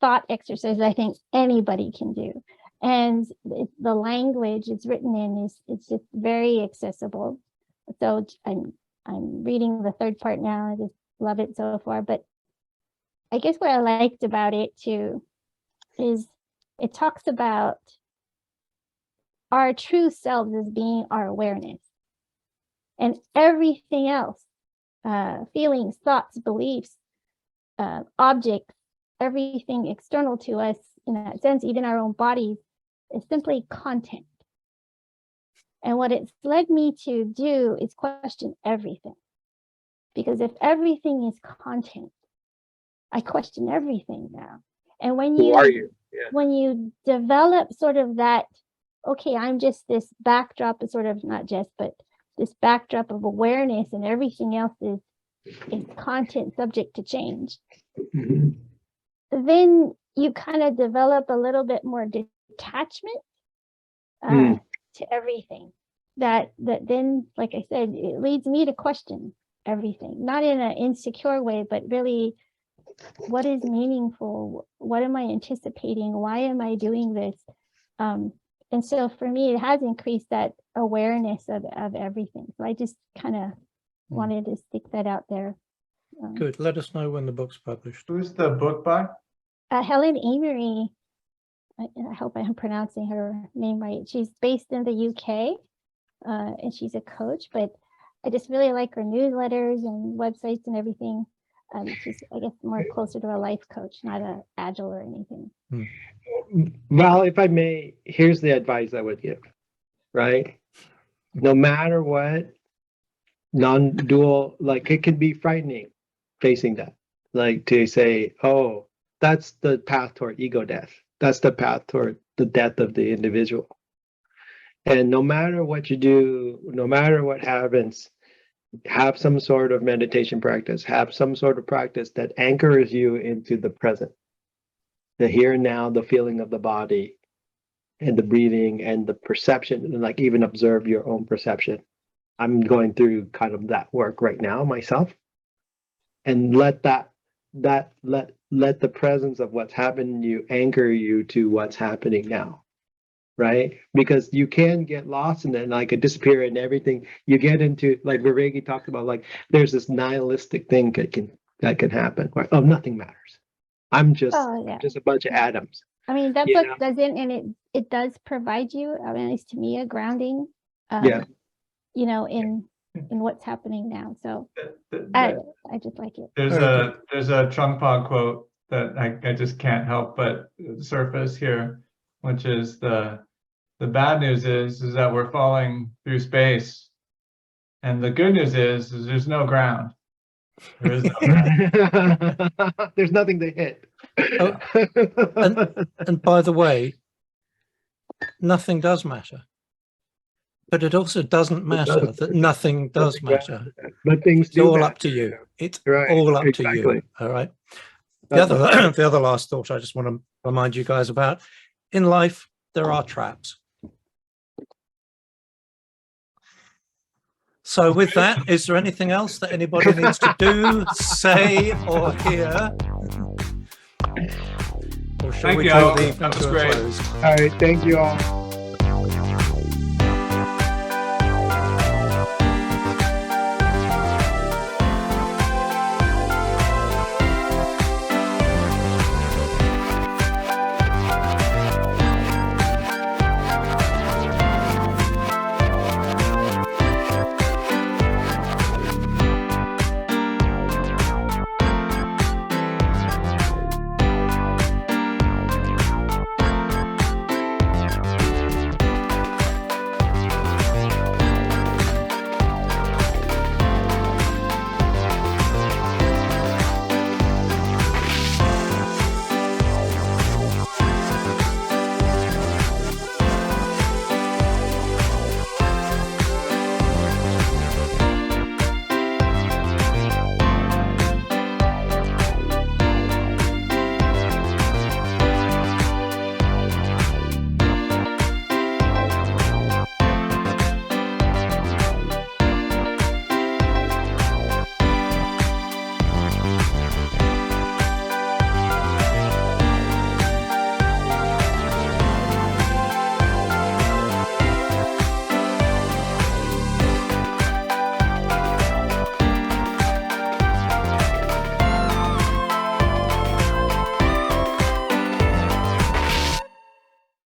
thought exercises I think anybody can do. And the language it's written in it's just very accessible. So I'm reading the third part now. I just love it so far. But I guess what I liked about it too is it talks about our true selves as being our awareness, and everything else, feelings, thoughts, beliefs, objects, everything external to us in that sense, even our own bodies, is simply content. And what it's led me to do is question everything. Because if everything is content, I question everything now. And when Who are you? Yeah. When you develop sort of that, okay, I'm just this backdrop of sort of not just, but this backdrop of awareness, and everything else is content subject to change. Mm-hmm. Then you kind of develop a little bit more detachment to everything. That then, like I said, it leads me to question everything, not in an insecure way, but really, what is meaningful? What am I anticipating? Why am I doing this? And so for me, it has increased that awareness of everything. So I just kind of wanted to stick that out there. Good. Let us know when the book's published. Who's the book by? Helen Amery. I hope I'm pronouncing her name right. She's based in the UK, and she's a coach, but I just really like her newsletters and websites and everything. She's, I guess, more closer to a life coach, not a agile or anything. Well, if I may, here's the advice I would give, right? No matter what, non-dual, it can be frightening facing that. To say, oh, that's the path toward ego death. That's the path toward the death of the individual. And no matter what you do, no matter what happens, have some sort of meditation practice, have some sort of practice that anchors you into the present, the here and now, the feeling of the body and the breathing and the perception, and even observe your own perception. I'm going through kind of that work right now myself, and let the presence of what's happening to you anchor you to what's happening now. right? Because you can get lost in it and like it disappear and everything. You get into like where Reggie talked about, like there's this nihilistic thing that can happen where nothing matters. I'm just just a bunch of atoms. I mean, that You book know? doesn't, and it does provide you, I mean, at least to me, a grounding, Yeah. you know, in what's happening now. So th- I just like it. There's Very a Trungpa quote that I just can't help but surface here, which is the bad news is that we're falling through space, and the good news is there's no ground. There is no ground. There's nothing to hit. Oh, and by the way, nothing does matter. But it also doesn't matter that nothing does matter. But things It's do all matter. up to you. It's Right, all up to exactly. you. All right. The other last thought I just want to remind you guys about: in life, there are traps. So with that, is there anything else that anybody needs to do, say, or hear? Or shall Thank we you, draw Al. the That was to a great. close? All right, thank you all.